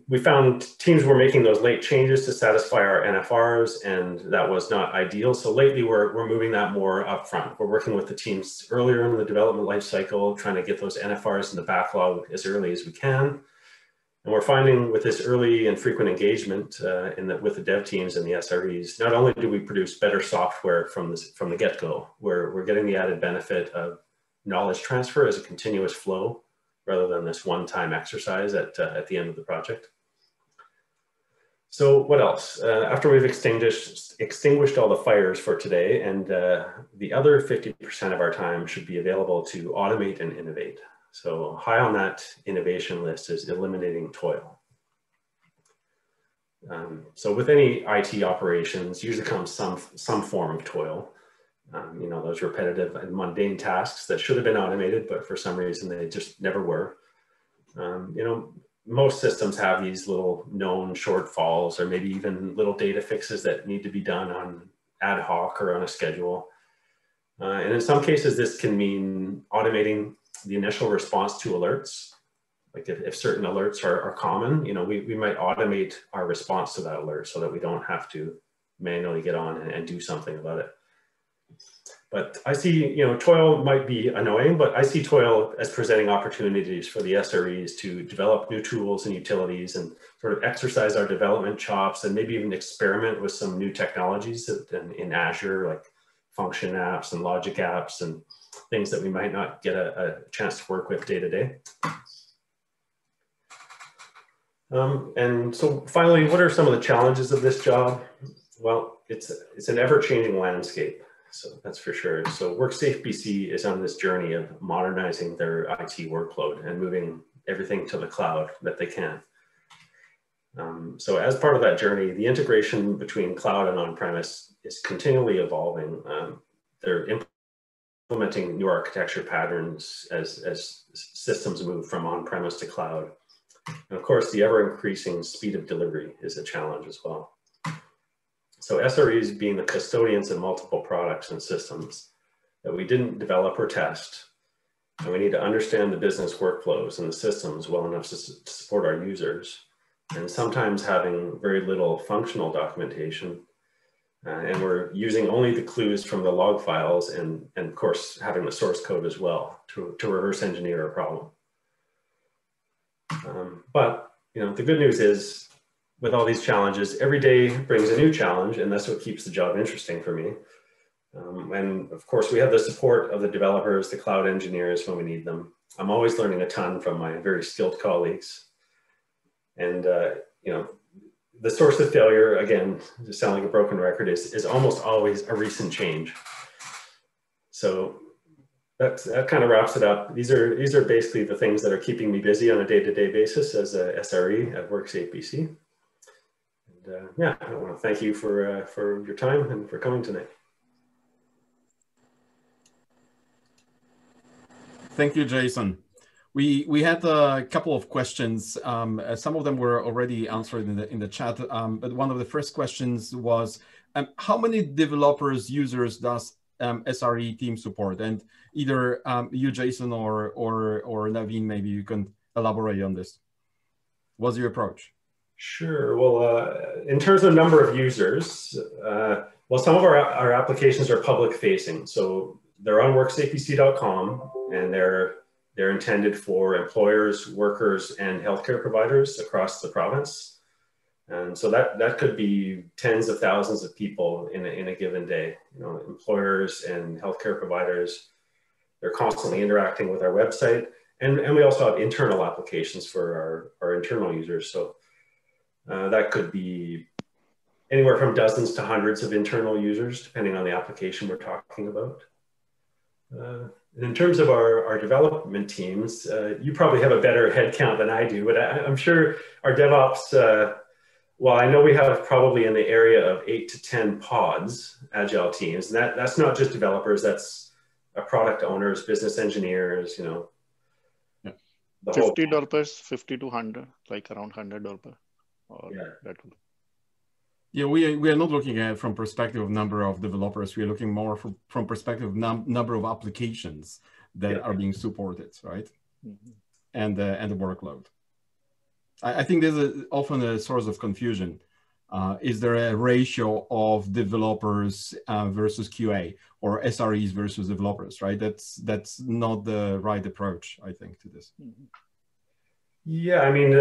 we found teams were making those late changes to satisfy our NFRs, and that was not ideal. So lately we're moving that more upfront. We're working with the teams earlier in the development lifecycle, trying to get those NFRs in the backlog as early as we can. And we're finding with this early and frequent engagement with the dev teams and the SREs, not only do we produce better software from the get-go, we're getting the added benefit of knowledge transfer as a continuous flow rather than this one-time exercise at the end of the project. So what else? After we've extinguished all the fires for today, and the other 50% of our time should be available to automate and innovate. So high on that innovation list is eliminating toil. So with any IT operations, usually comes some form of toil. You know, those repetitive and mundane tasks that should have been automated, but for some reason they just never were. You know, most systems have these little known shortfalls, or maybe even little data fixes that need to be done on ad hoc or on a schedule. And in some cases, this can mean automating the initial response to alerts. Like if certain alerts are common, we might automate our response to that alert so that we don't have to manually get on and do something about it. But I see, Toil might be annoying, but I see Toil as presenting opportunities for the SREs to develop new tools and utilities and sort of exercise our development chops, and maybe even experiment with some new technologies in Azure, like function apps and logic apps and things that we might not get a chance to work with day to day. And so finally, what are some of the challenges of this job? Well, it's an ever-changing landscape. So that's for sure. So WorksafeBC is on this journey of modernizing their IT workload and moving everything to the cloud that they can. So as part of that journey, the integration between cloud and on-premise is continually evolving. They're implementing new architecture patterns as systems move from on-premise to cloud. And of course, the ever-increasing speed of delivery is a challenge as well. So SREs being the custodians of multiple products and systems that we didn't develop or test, and we need to understand the business workflows and the systems well enough to support our users, and sometimes having very little functional documentation, and we're using only the clues from the log files, and of course having the source code as well to reverse engineer a problem. But the good news is, with all these challenges, every day brings a new challenge, and that's what keeps the job interesting for me. And of course, we have the support of the developers, the cloud engineers when we need them. I'm always learning a ton from my very skilled colleagues. And the source of failure, again, to sound like a broken record, is almost always a recent change. So that kind of wraps it up. These are basically the things that are keeping me busy on a day-to-day basis as a SRE at WorksafeBC. Yeah, I want to thank you for your time and for coming tonight. Thank you, Jason. We had a couple of questions. Some of them were already answered in the chat, but one of the first questions was, how many developers, users does SRE team support? And either you, Jason, or Naveen, maybe you can elaborate on this. What's your approach? Sure. Well, in terms of number of users, well, some of our applications are public facing. So they're on worksafebc.com, and they're intended for employers, workers, and healthcare providers across the province. And so that could be tens of thousands of people in a given day. Employers and healthcare providers, they're constantly interacting with our website. And we also have internal applications for our internal users. So that could be anywhere from dozens to hundreds of internal users, depending on the application we're talking about. And in terms of our development teams, you probably have a better head count than I do, but I'm sure our DevOps, well, I know we have probably in the area of 8 to 10 pods, Agile teams. And that's not just developers, that's product owners, business engineers, Yeah. 50 developers, 50 to 100, like around 100 developers. Yeah, we are not looking at it from perspective of number of developers. We are looking more from perspective of number of applications that are being supported, right? Mm-hmm. And the workload. I think there's often a source of confusion. Is there a ratio of developers versus QA, or SREs versus developers, right? That's not the right approach, I think, to this. Mm-hmm. Yeah, I mean,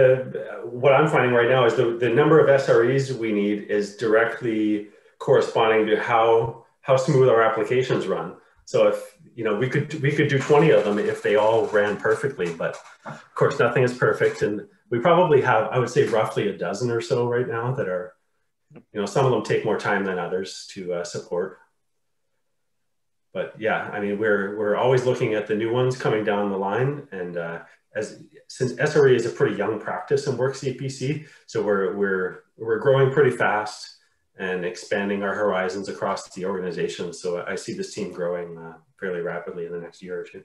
what I'm finding right now is the number of SREs we need is directly corresponding to how smooth our applications run. So if, we could do 20 of them if they all ran perfectly, but of course nothing is perfect. And we probably have, I would say, roughly a dozen or so right now that are, some of them take more time than others to support. But yeah, I mean, we're always looking at the new ones coming down the line, and since SRE is a pretty young practice in WorksafeBC, so we're growing pretty fast and expanding our horizons across the organization. So I see this team growing fairly rapidly in the next year or two.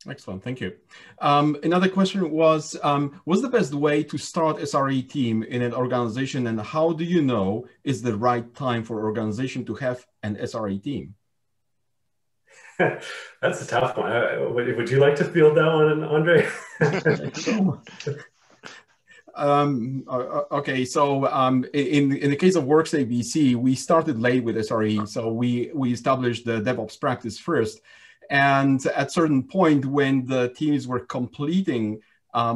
Excellent, thank you. Another question was, what's the best way to start SRE team in an organization, and how do you know is the right time for organization to have an SRE team? That's a tough one. Would you like to field that one, Andre? Okay, so in the case of WorksafeBC, we started late with SRE, so we established the DevOps practice first. And at a certain point, when the teams were completing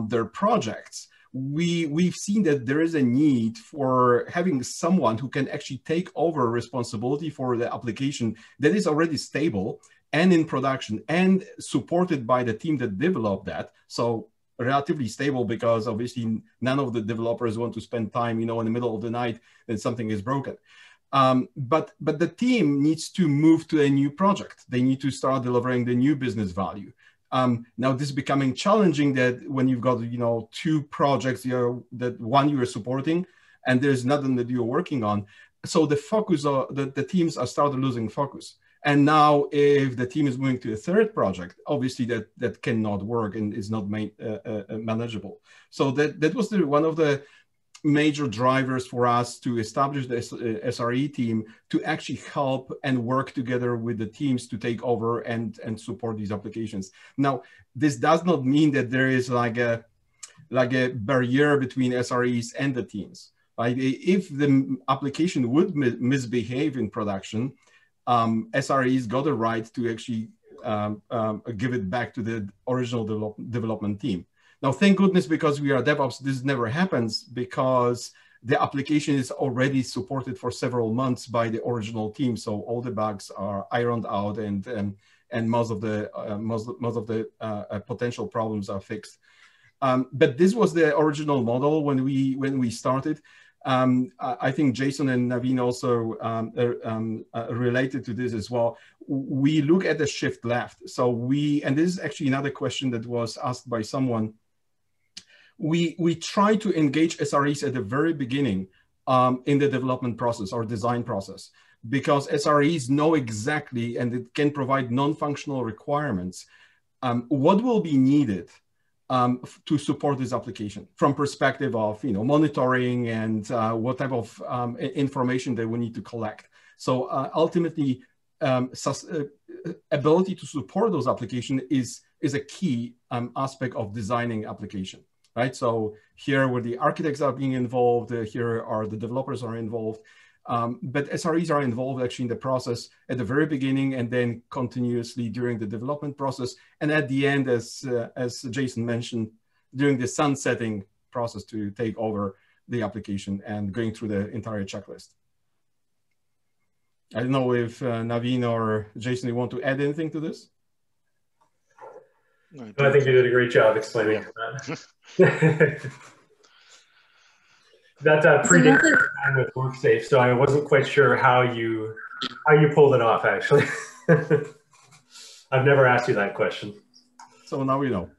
their projects, we've seen that there is a need for having someone who can actually take over responsibility for the application that is already stable and in production and supported by the team that developed that. So relatively stable, because obviously none of the developers want to spend time, in the middle of the night when something is broken. But the team needs to move to a new project. They need to start delivering the new business value. Now this is becoming challenging, that when you've got, two projects, that one you are supporting and there's nothing that you're working on. So the focus, the teams are started losing focus. And now if the team is moving to a third project, obviously that cannot work and is not manageable. So that was one of the major drivers for us to establish the SRE team, to actually help and work together with the teams to take over and support these applications. Now, this does not mean that there is like a barrier between SREs and the teams. Like if the application would misbehave in production, SREs got a right to actually give it back to the original development team. Now, thank goodness, because we are DevOps, this never happens, because the application is already supported for several months by the original team. So all the bugs are ironed out, and most of the potential problems are fixed. But this was the original model when we started. I think Jason and Naveen also related to this as well. We look at the shift left. So and this is actually another question that was asked by someone. We try to engage SREs at the very beginning in the development process or design process, because SREs know exactly, and it can provide non-functional requirements, what will be needed to support this application from perspective of monitoring and what type of information they will need to collect. So ultimately, ability to support those applications is a key aspect of designing application, right? So here where the architects are being involved, here are the developers are involved. But SREs are involved actually in the process at the very beginning, and then continuously during the development process. And at the end, as Jason mentioned, during the sunsetting process to take over the application and going through the entire checklist. I don't know if Naveen or Jason, you want to add anything to this? I think you did a great job explaining that. That predated time with WorkSafe, so I wasn't quite sure how you pulled it off, actually. I've never asked you that question. So now we know.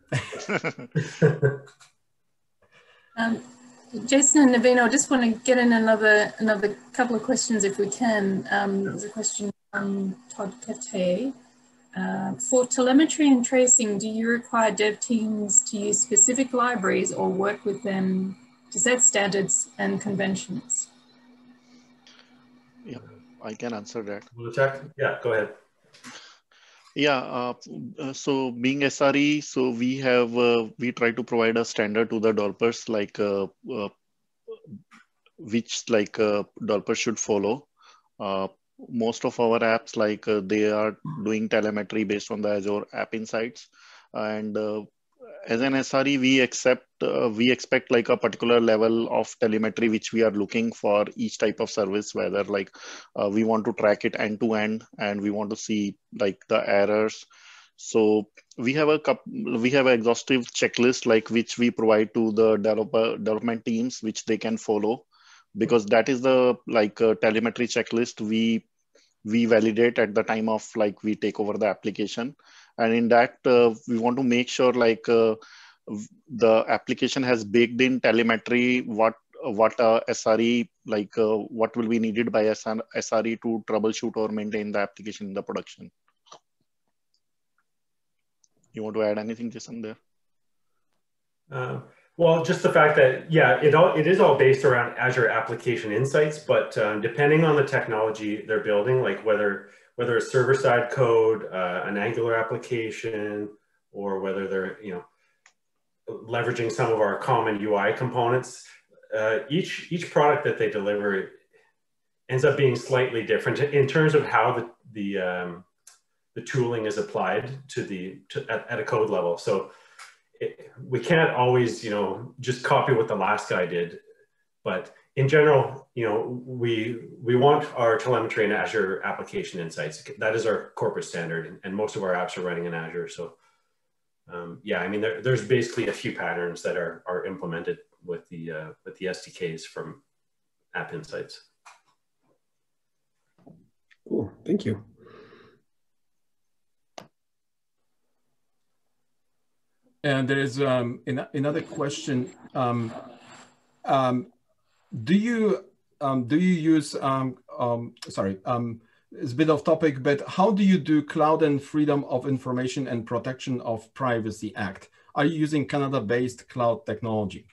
Jason and Naveen, I just want to get in another couple of questions if we can. There's a question from Todd Kate. For telemetry and tracing, do you require dev teams to use specific libraries or work with them to set standards and conventions? Yeah, I can answer that. Yeah, go ahead. Yeah, so being SRE, so we try to provide a standard to the developers, like which developers should follow. Most of our apps, they are doing telemetry based on the Azure App Insights, and as an SRE, we expect like a particular level of telemetry which we are looking for each type of service, whether we want to track it end to end, and we want to see like the errors. So we have an exhaustive checklist which we provide to the development teams, which they can follow, because that is the telemetry checklist we validate at the time of we take over the application. And in that, we want to make sure the application has baked in telemetry, what SRE, what will be needed by SRE to troubleshoot or maintain the application in the production. You want to add anything, Jason, there? Well, just the fact that, yeah, it is all based around Azure Application Insights, but depending on the technology they're building, like whether it's server-side code, an Angular application, or whether they're, you know, leveraging some of our common UI components, each product that they deliver ends up being slightly different in terms of how the tooling is applied at a code level. So we can't always, you know, just copy what the last guy did, but in general, you know, we want our telemetry in Azure Application Insights. That is our corporate standard, and most of our apps are running in Azure. So yeah, I mean, there's basically a few patterns that are implemented with the SDKs from App Insights. Cool, thank you. And there is another question. Do you use, sorry, it's a bit off topic, but how do you do Cloud and Freedom of Information and Protection of Privacy Act? Are you using Canada-based cloud technology?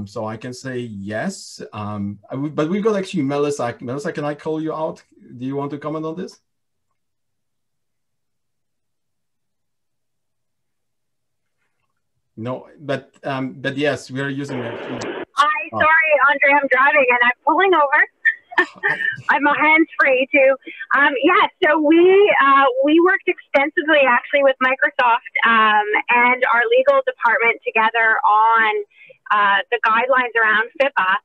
So I can say yes, but we've got actually Melissa. Melissa, can I call you out? Do you want to comment on this? No, but yes, we are using it. Hi, sorry, Andre, I'm driving and I'm pulling over. I'm hands-free too. Yeah, so we worked extensively actually with Microsoft and our legal department together on the guidelines around FIPA.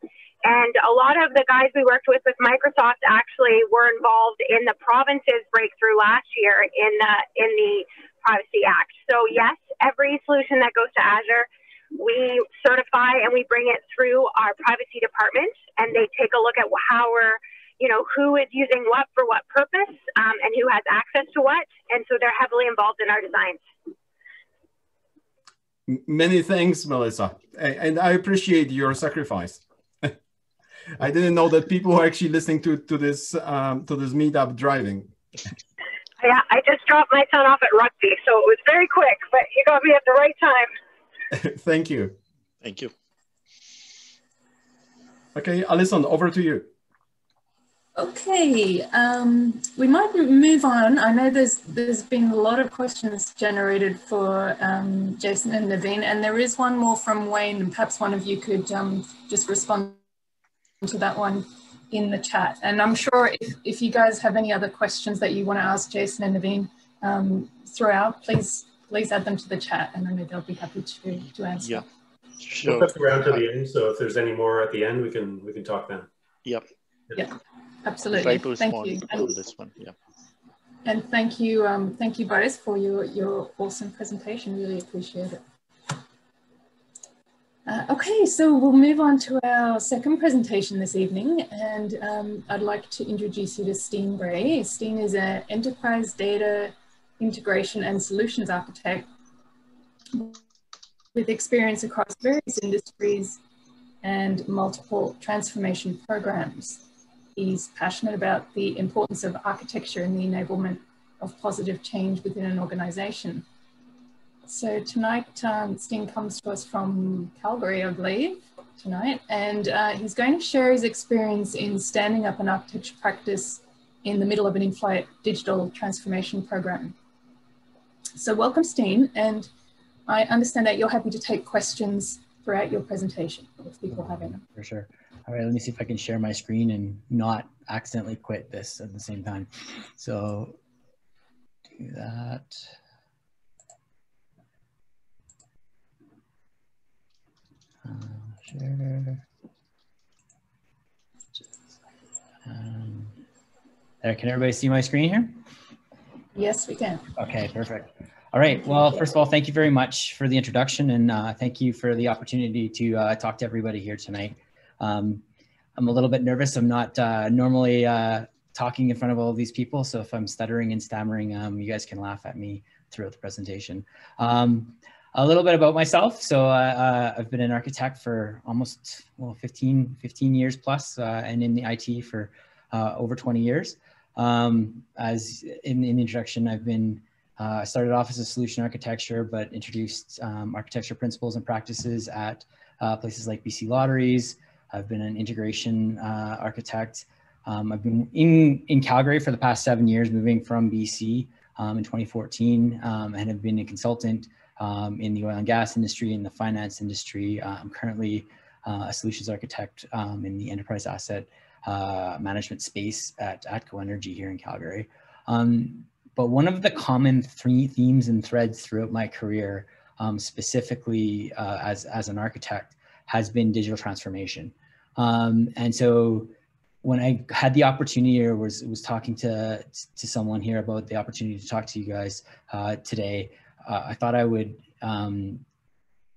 And a lot of the guys we worked with Microsoft actually were involved in the province's breakthrough last year in the Privacy Act. So yes, every solution that goes to Azure, we certify and we bring it through our privacy department, and they take a look at how we're, you know, who is using what for what purpose, and who has access to what. And so they're heavily involved in our designs. Many thanks, Melissa. And I appreciate your sacrifice. I didn't know that people were actually listening to this meetup driving. Yeah, I just dropped my son off at rugby, so it was very quick, but you got me at the right time. Thank you. Thank you. Okay, Alison, over to you. Okay, we might move on. I know there's been a lot of questions generated for Jason and Naveen, and there is one more from Wayne, and perhaps one of you could just respond to that one in the chat. And I'm sure if you guys have any other questions that you want to ask Jason and Naveen throughout, please add them to the chat, and I know they'll be happy to answer. Yeah, sure. We'll cut around to the end, so if there's any more at the end, we can talk then. Yep. Yeah, absolutely. Try to respond thank you. on this one. Yeah. And thank you both for your awesome presentation. Really appreciate it. Okay, so we'll move on to our second presentation this evening, and I'd like to introduce you to Steen Bray. Steen is an enterprise data integration and solutions architect with experience across various industries and multiple transformation programs. He's passionate about the importance of architecture and the enablement of positive change within an organization. So tonight, Steen comes to us from Calgary, I believe, tonight, and he's going to share his experience in standing up an architecture practice in the middle of an in-flight digital transformation program. So welcome, Steen, and I understand that you're happy to take questions throughout your presentation if people have any. For sure. All right, let me see if I can share my screen and not accidentally quit this at the same time. So do that. Share. There, can everybody see my screen here? Yes, we can. Okay, perfect. All right, well, first of all, thank you very much for the introduction, and thank you for the opportunity to talk to everybody here tonight. I'm a little bit nervous. I'm not normally talking in front of all of these people, so if I'm stuttering and stammering, you guys can laugh at me throughout the presentation. A little bit about myself. So I've been an architect for almost 15 years plus, and in the IT for over 20 years. As in the introduction, I've been I started off as a solution architecture, but introduced architecture principles and practices at places like BC Lotteries. I've been an integration architect. I've been in Calgary for the past 7 years, moving from BC in 2014, and have been a consultant in the oil and gas industry, in the finance industry. I'm currently a solutions architect in the enterprise asset management space at ATCO Energy here in Calgary. But one of the common themes and threads throughout my career, specifically as an architect, has been digital transformation. And so when I had the opportunity, or was talking to someone here about the opportunity to talk to you guys today, I thought I would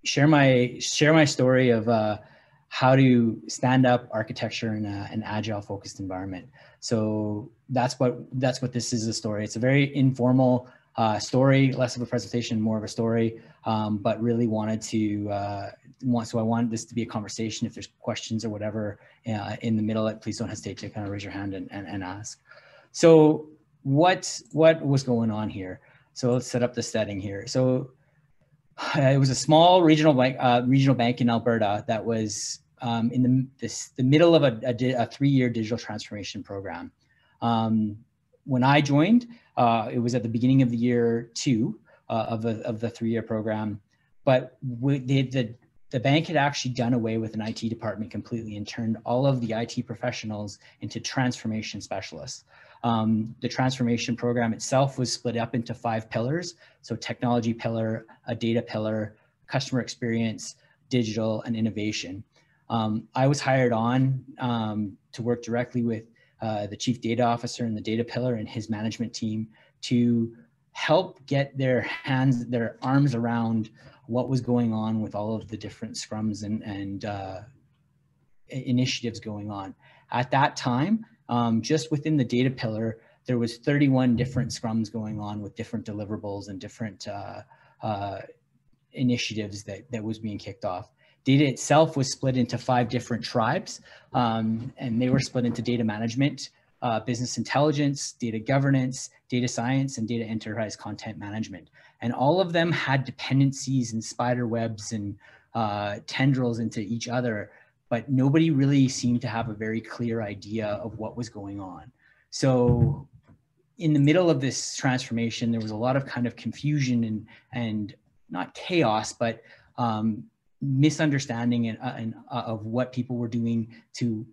share my story of how to stand up architecture in an agile focused environment. So that's what this is, a story. It's a very informal story, less of a presentation, more of a story, but really wanted to so I wanted this to be a conversation. If there's questions or whatever in the middle, please don't hesitate to kind of raise your hand and ask. So what was going on here? So let's set up the setting here. So it was a small regional bank in Alberta that was in the middle of a 3-year digital transformation program. When I joined, it was at the beginning of the year 2 of the 3-year program, but the bank had actually done away with an IT department completely and turned all of the IT professionals into transformation specialists. The transformation program itself was split up into 5 pillars. So technology pillar, a data pillar, customer experience, digital, and innovation. I was hired on to work directly with the chief data officer and the data pillar and his management team to help get their arms around what was going on with all of the different scrums and initiatives going on. At that time, just within the data pillar, there was 31 different scrums going on with different deliverables and different initiatives that was being kicked off. Data itself was split into 5 different tribes, and they were split into data management, business intelligence, data governance, data science, and data enterprise content management. And all of them had dependencies and spider webs and tendrils into each other, but nobody really seemed to have a very clear idea of what was going on. So in the middle of this transformation, there was a lot of kind of confusion and not chaos, but misunderstanding of what people were doing to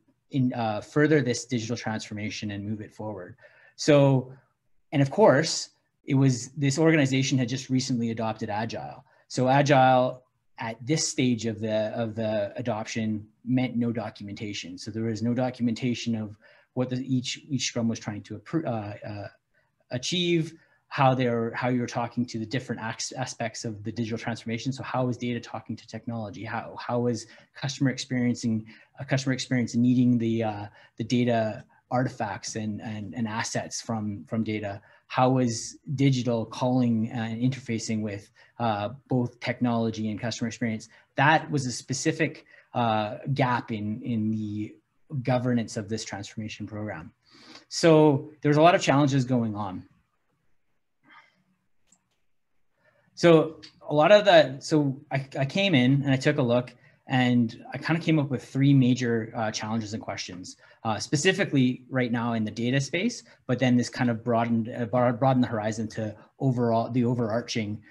further this digital transformation and move it forward. So, and of course, this organization had just recently adopted Agile. So Agile at this stage of the adoption meant no documentation. So there was no documentation of what each scrum was trying to achieve, how you were talking to the different aspects of the digital transformation. So how was data talking to technology? How was customer experience needing the data artifacts and assets from data? How was digital calling and interfacing with both technology and customer experience? That was a specific gap in the governance of this transformation program. So there's a lot of challenges going on. So I came in and I took a look, and I kind of came up with 3 major challenges and questions, specifically right now in the data space, but then this kind of broadened the horizon to the overarching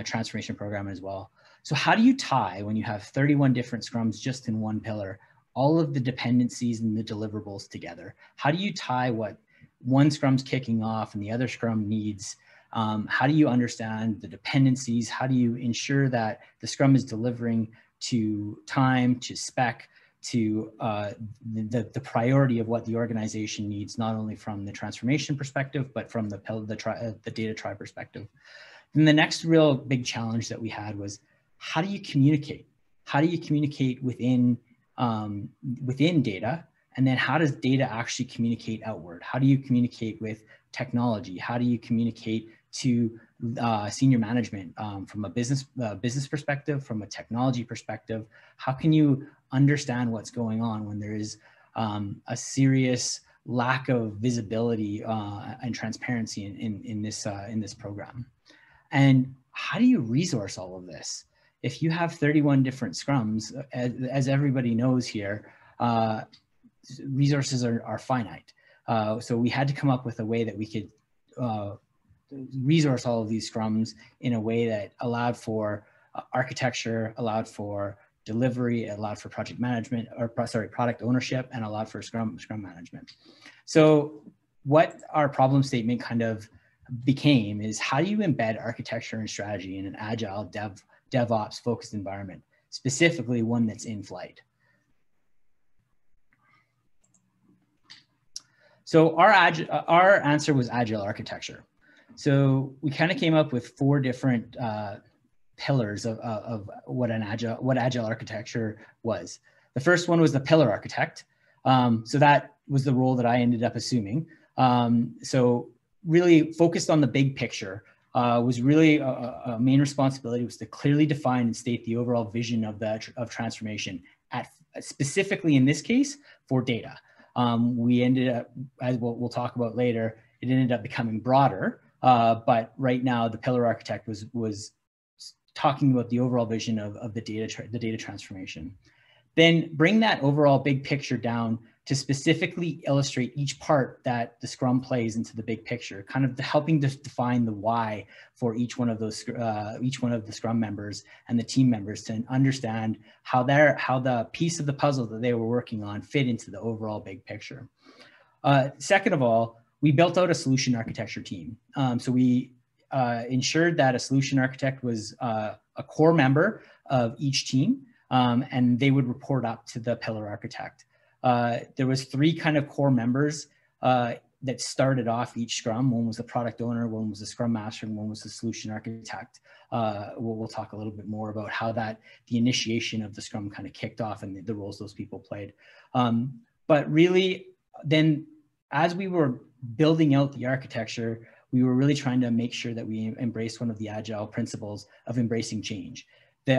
transformation program as well. So how do you tie, when you have 31 different scrums just in one pillar, all of the dependencies and the deliverables together? How do you tie what one scrum's kicking off and the other scrum needs? How do you understand the dependencies? How do you ensure that the scrum is delivering to time, to spec, to the priority of what the organization needs, not only from the transformation perspective, but from the data tribe perspective? And the next real big challenge that we had was, how do you communicate? How do you communicate within data? And then how does data actually communicate outward? How do you communicate with technology? How do you communicate to senior management from a business perspective, from a technology perspective? How can you understand what's going on when there is a serious lack of visibility and transparency in this program. And how do you resource all of this? If you have 31 different scrums, as everybody knows here, resources are finite. So we had to come up with a way that we could resource all of these scrums in a way that allowed for architecture, allowed for delivery, allowed for project management, or sorry, product ownership, and allowed for scrum management. So what our problem statement kind of became is, how do you embed architecture and strategy in an agile DevOps focused environment, specifically one that's in flight? So our answer was agile architecture. So we kind of came up with 4 different pillars of what agile architecture was. The first one was the pillar architect. So that was the role that I ended up assuming. So really focused on the big picture, was really a main responsibility was to clearly define and state the overall vision of transformation, specifically in this case for data. We ended up, as we'll talk about later, it ended up becoming broader, but right now the pillar architect was talking about the overall vision of the data transformation. Then bring that overall big picture down to specifically illustrate each part that the Scrum plays into the big picture, kind of helping to define the why for each one of those, each one of the Scrum members and the team members to understand how the piece of the puzzle that they were working on fit into the overall big picture. Second of all, we built out a solution architecture team. So we ensured that a solution architect was a core member of each team, and they would report up to the pillar architect. There was 3 kind of core members that started off each Scrum. One was the product owner, one was the Scrum Master, and one was the solution architect. We'll talk a little bit more about how the initiation of the Scrum kind of kicked off and the roles those people played. But really, then as we were building out the architecture, we were really trying to make sure that we embraced one of the Agile principles of embracing change. The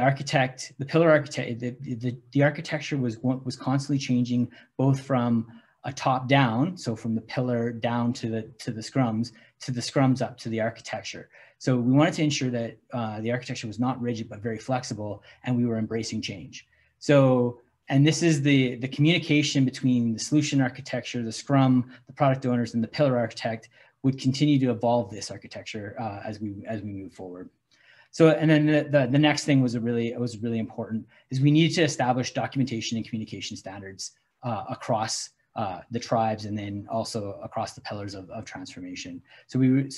pillar architect, the architecture was constantly changing, both from a top down, so from the pillar down to the scrums up to the architecture. So we wanted to ensure that the architecture was not rigid but very flexible, and we were embracing change. So, and this is the communication between the solution architecture, the Scrum, the product owners, and the pillar architect would continue to evolve this architecture as we move forward. So, and then the next thing was really important, is we needed to establish documentation and communication standards across the tribes, and then also across the pillars of transformation. So we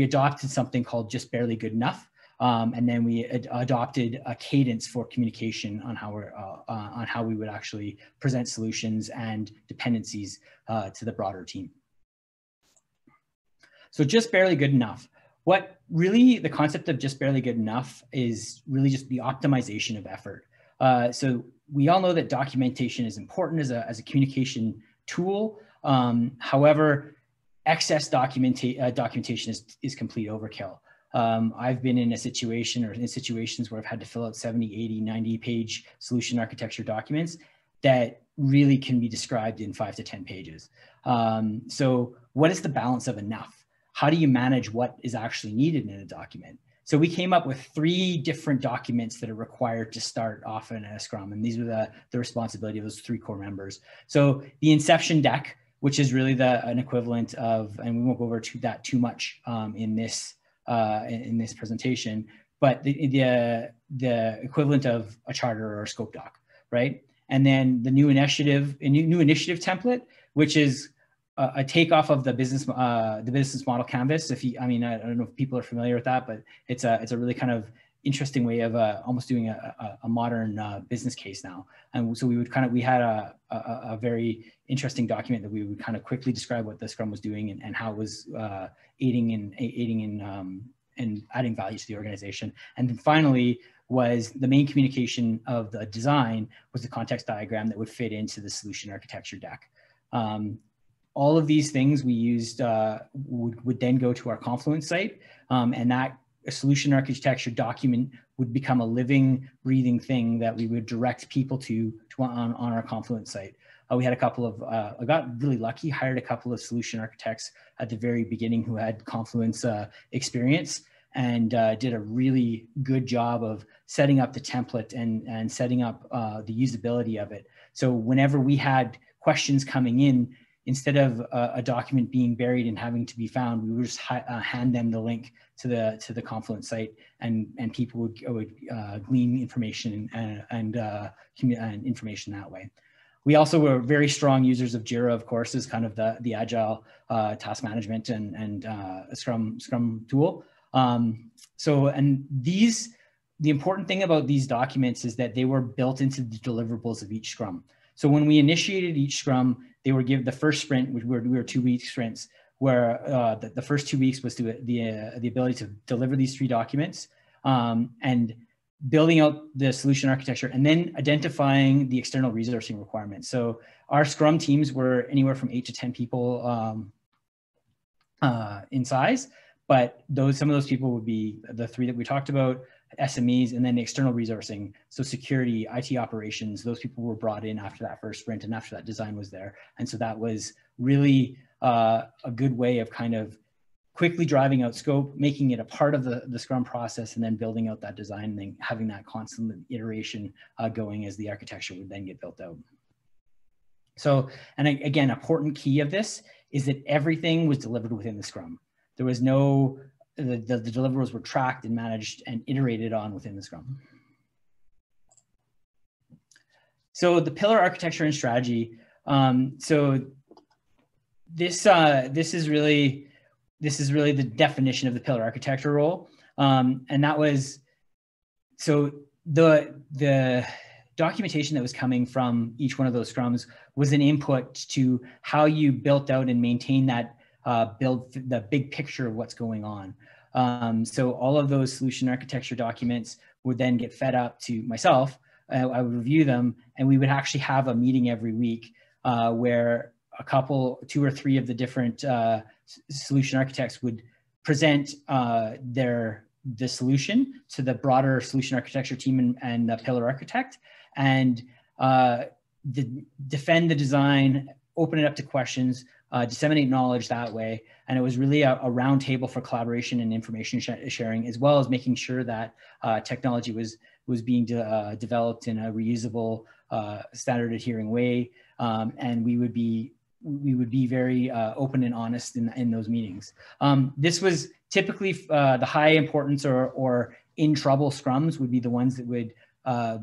adopted something called Just Barely Good Enough, and then we adopted a cadence for communication on how we would actually present solutions and dependencies to the broader team. So just barely good enough. What really the concept of just barely good enough is really just the optimization of effort. So we all know that documentation is important as a communication tool. However, excess documentation is complete overkill. I've been in a situation, or in situations, where I've had to fill out 70, 80, 90 page solution architecture documents that really can be described in 5 to 10 pages. So what is the balance of enough? How do you manage what is actually needed in a document? So we came up with 3 different documents that are required to start off in a Scrum, and these were the responsibility of those 3 core members. So the inception deck, which is really an equivalent of, and we won't go over that too much in this presentation, but the equivalent of a charter or a scope doc, right? And then the new initiative template, which is a takeoff of the business model canvas. I don't know if people are familiar with that, but it's a really kind of interesting way of almost doing a modern business case now. And so we had a very interesting document that we would kind of quickly describe what the Scrum was doing and how it was aiding in adding value to the organization. And then finally was the main communication of the design was the context diagram that would fit into the solution architecture deck. All of these things we used would then go to our Confluence site, and that solution architecture document would become a living, breathing thing that we would direct people to on our Confluence site. we had a couple of, I got really lucky, hired a couple of solution architects at the very beginning who had Confluence experience, and did a really good job of setting up the template and setting up the usability of it. So whenever we had questions coming in, instead of a document being buried and having to be found, we would just hand them the link to the Confluence site, and people would glean information and information that way. We also were very strong users of Jira, of course, as kind of the Agile task management and Scrum tool. The important thing about these documents is that they were built into the deliverables of each Scrum. So when we initiated each Scrum, they were given the first sprint, which we were 2-week sprints, where the first 2 weeks was the ability to deliver these 3 documents, and building out the solution architecture, and then identifying the external resourcing requirements. So our Scrum teams were anywhere from 8 to 10 people in size, but some of those people would be the 3 that we talked about, SMEs, and then external resourcing. So security, IT operations, those people were brought in after that first sprint and after that design was there. And so that was really a good way of kind of quickly driving out scope, making it a part of the Scrum process, and then building out that design, and then having that constant iteration going as the architecture would then get built out. So, and again, an important key of this is that everything was delivered within the Scrum. There was no, the deliverables were tracked and managed and iterated on within the Scrum. So the pillar architecture and strategy. So this is really the definition of the pillar architecture role. And that was, so the documentation that was coming from each one of those Scrums was an input to how you built out and maintain that build the big picture of what's going on. So all of those solution architecture documents would then get fed up to myself. I would review them, and we would actually have a meeting every week where 2 or 3 of the different solution architects would present the solution to the broader solution architecture team and the pillar architect, and defend the design, open it up to questions, disseminate knowledge that way. And it was really a round table for collaboration and information sharing, as well as making sure that technology was being developed in a reusable, standard adhering way. And we would be very open and honest in those meetings. This was typically the high importance or in trouble Scrums would be the ones that would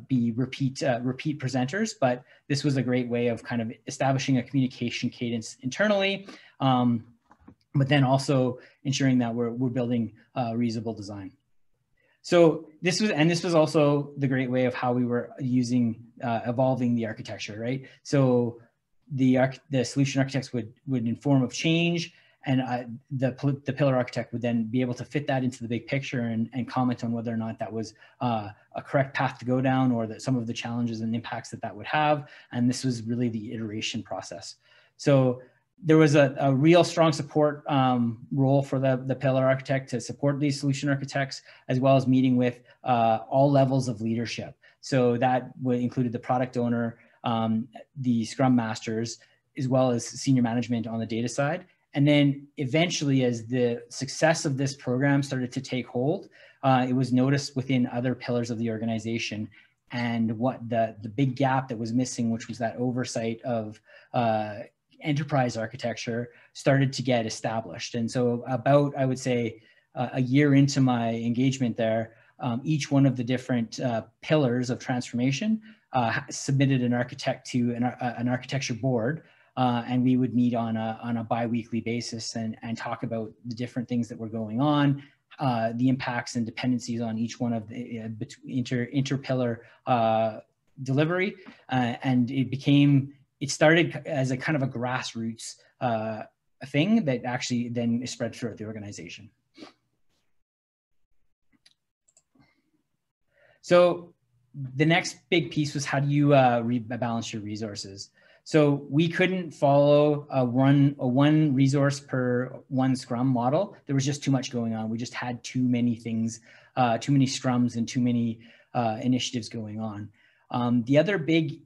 be repeat presenters, but this was a great way of kind of establishing a communication cadence internally, but then also ensuring that we're building reusable design. So this was also the great way of how we were evolving the architecture, right? So the solution architects would inform of change, and the pillar architect would then be able to fit that into the big picture and comment on whether or not that was a correct path to go down, or that some of the challenges and impacts that would have. And this was really the iteration process. So there was a real strong support role for the pillar architect to support these solution architects, as well as meeting with all levels of leadership. So that included the product owner, the Scrum Masters, as well as senior management on the data side. And then eventually, as the success of this program started to take hold, it was noticed within other pillars of the organization. And what the big gap that was missing, which was that oversight of enterprise architecture, started to get established. And so about, I would say, a year into my engagement there, each one of the different pillars of transformation submitted an architect to an architecture board. And we would meet on a bi-weekly basis and talk about the different things that were going on, the impacts and dependencies on each one of the inter-pillar delivery. And it started as a kind of a grassroots thing that actually then spread throughout the organization. So the next big piece was, how do you balance your resources? So we couldn't follow a one resource per one Scrum model. There was just too much going on. We just had too many things, too many Scrums and too many initiatives going on. The other big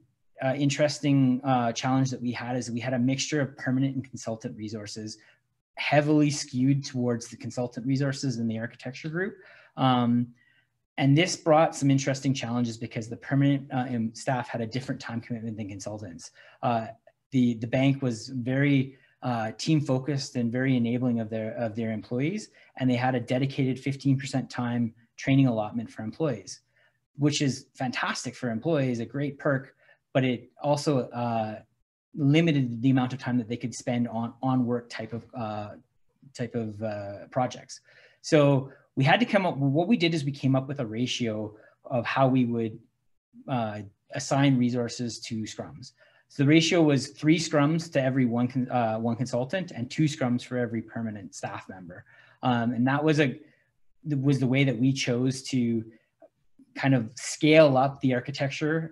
interesting challenge that we had is we had a mixture of permanent and consultant resources, heavily skewed towards the consultant resources in the architecture group. And this brought some interesting challenges because the permanent staff had a different time commitment than consultants. The bank was very team focused and very enabling of their employees, and they had a dedicated 15% time training allotment for employees, which is fantastic for employees, a great perk, but it also limited the amount of time that they could spend on work type of projects. So we had to come up, what we did is we came up with a ratio of how we would assign resources to scrums. So the ratio was 3 scrums to every one consultant and 2 scrums for every permanent staff member. And that was the way that we chose to kind of scale up the architecture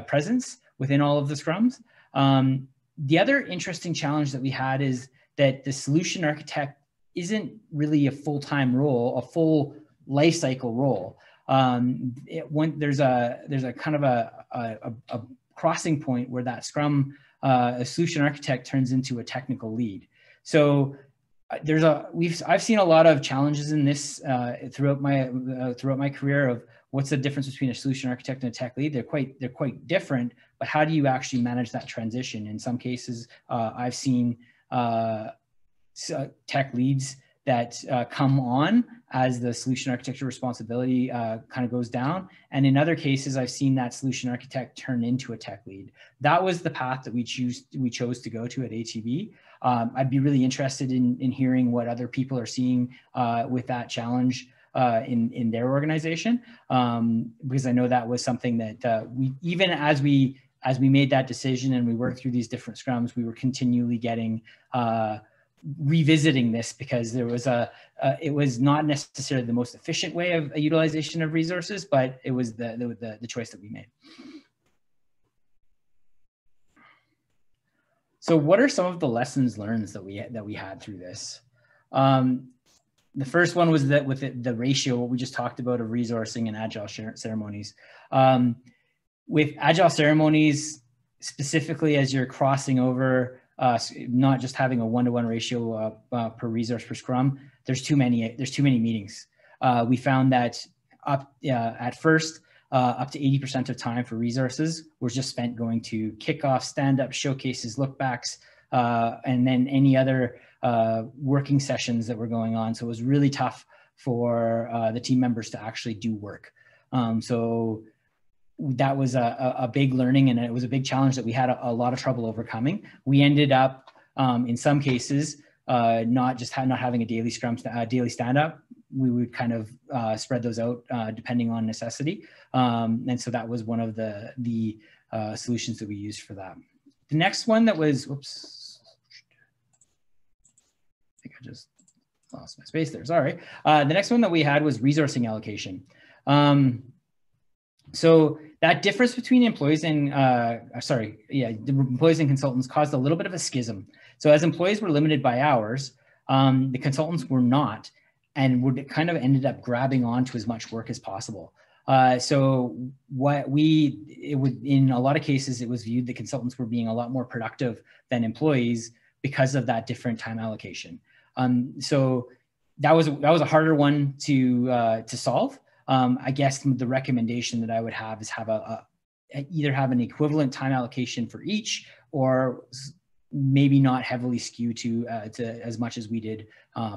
presence within all of the scrums. The other interesting challenge that we had is that the solution architect isn't really a full-time role, a full life cycle role. There's a kind of a crossing point where that Scrum a solution architect turns into a technical lead. So I've seen a lot of challenges in this throughout my career of what's the difference between a solution architect and a tech lead. They're quite different, but how do you actually manage that transition? In some cases, I've seen tech leads that come on as the solution architecture responsibility kind of goes down. And in other cases, I've seen that solution architect turn into a tech lead. That was the path that we chose to go to at ATB. I'd be really interested in hearing what other people are seeing with that challenge in their organization, because I know that was something that even as we made that decision and we worked through these different scrums, we were continually getting revisiting this because there was it was not necessarily the most efficient way of utilization of resources, but it was the choice that we made. So what are some of the lessons learned that we had through this? The first one was that with the ratio, what we just talked about of resourcing and agile ceremonies. With agile ceremonies, specifically as you're crossing over, not just having a 1-to-1 ratio per resource per scrum, there's too many meetings. We found that at first, up to 80% of time for resources was just spent going to kickoffs, stand-ups, showcases, look-backs, and then any other working sessions that were going on. So it was really tough for the team members to actually do work. So that was a big learning, and it was a big challenge that we had a lot of trouble overcoming. We ended up, in some cases, not having a daily scrum, daily stand-up. We would kind of spread those out depending on necessity. And so that was one of the solutions that we used for that. The next one that was, whoops, I think I just lost my space there, sorry. The next one that we had was resourcing allocation. So that difference between employees and, employees and consultants caused a little bit of a schism. So as employees were limited by hours, the consultants were not, and would kind of ended up grabbing onto as much work as possible. So in a lot of cases, it was viewed that consultants were being a lot more productive than employees because of that different time allocation. So that was a harder one to solve. I guess the recommendation that I would have is have either have an equivalent time allocation for each, or maybe not heavily skew to as much as we did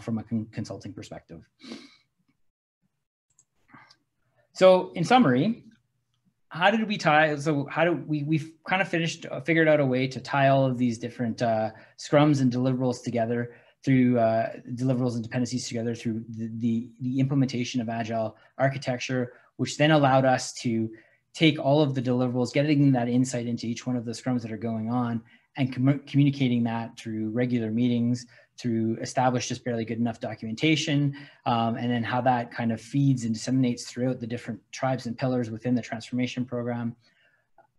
from a consulting perspective. So in summary, how did we tie? So we've kind of figured out a way to tie all of these different scrums and deliverables together through deliverables and dependencies together through the implementation of Agile architecture, which then allowed us to take all of the deliverables, getting that insight into each one of the scrums that are going on, and communicating that through regular meetings, through established just barely good enough documentation, and then how that kind of feeds and disseminates throughout the different tribes and pillars within the transformation program.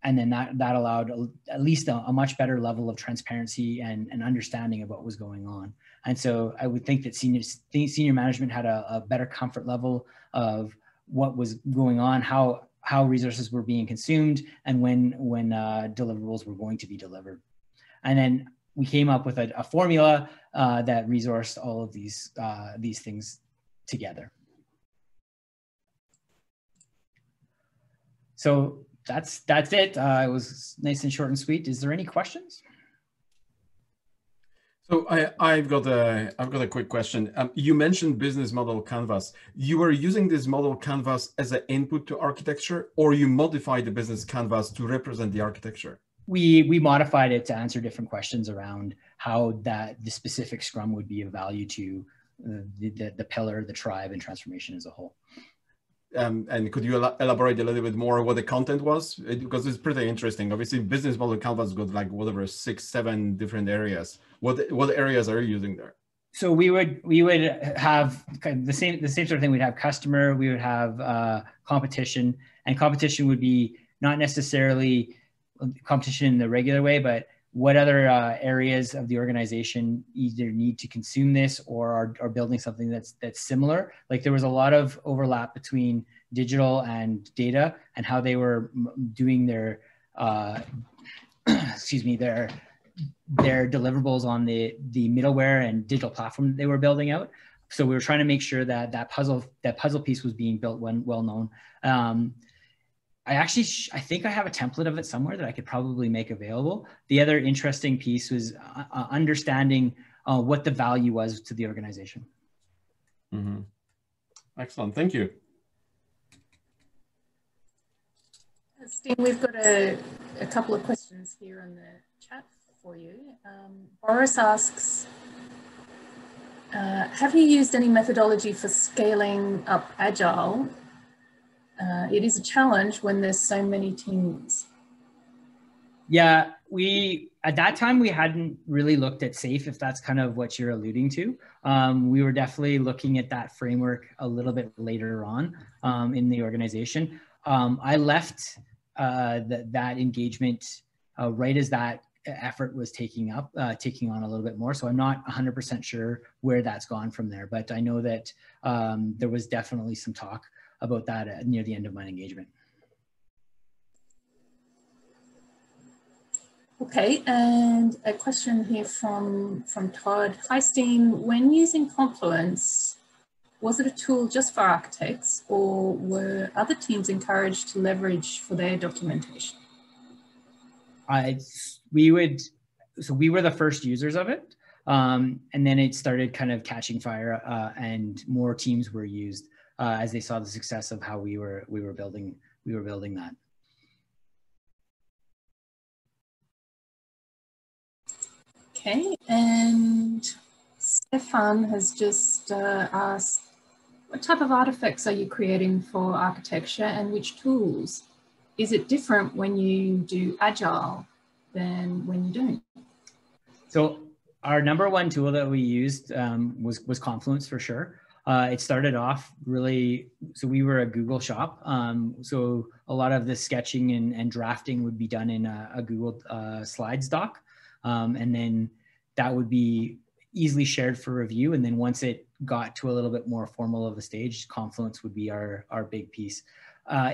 And then that allowed at least a much better level of transparency and understanding of what was going on. And so I would think that senior management had a better comfort level of what was going on, how how resources were being consumed and when deliverables were going to be delivered. And then we came up with a formula that resourced all of these things together. So that's it. It was nice and short and sweet. Is there any questions? So I've got a quick question. You mentioned business model canvas. You were using this model canvas as an input to architecture, or you modified the business canvas to represent the architecture? We modified it to answer different questions around how the specific Scrum would be of value to the pillar, the tribe, and transformation as a whole. And could you elaborate a little bit more what the content was? Because it's pretty interesting. Obviously, business model canvas got like whatever 6, 7 different areas. What areas are you using there? So we would have kind of the same sort of thing. We'd have customer. We would have competition, and competition would be not necessarily competition in the regular way, but what other areas of the organization either need to consume this or are building something that's similar. Like there was a lot of overlap between digital and data and how they were doing their, their deliverables on the middleware and digital platform that they were building out. So we were trying to make sure that that puzzle piece was being built well known. I think I have a template of it somewhere that I could probably make available. The other interesting piece was understanding what the value was to the organization. Mm-hmm. Excellent, thank you. Steen, we've got a couple of questions here in the chat for you. Boris asks, have you used any methodology for scaling up Agile? It is a challenge when there's so many teams. Yeah, at that time, we hadn't really looked at SAFe, if that's kind of what you're alluding to. We were definitely looking at that framework a little bit later on in the organization. I left that engagement right as that effort was taking on a little bit more. So I'm not 100% sure where that's gone from there, but I know that there was definitely some talk about that near the end of my engagement. Okay, and a question here from Todd. Hi Steen, when using Confluence, was it a tool just for architects or were other teams encouraged to leverage for their documentation? We were the first users of it, and then it started kind of catching fire and more teams were used as they saw the success of how we were building that. Okay, and Stefan has just asked, what type of artifacts are you creating for architecture and which tools? Is it different when you do Agile than when you don't? So our number one tool that we used was Confluence for sure. It started off really, so we were a Google shop. So a lot of the sketching and drafting would be done in a Google Slides doc. And then that would be easily shared for review. And then once it got to a little bit more formal of a stage, Confluence would be our big piece.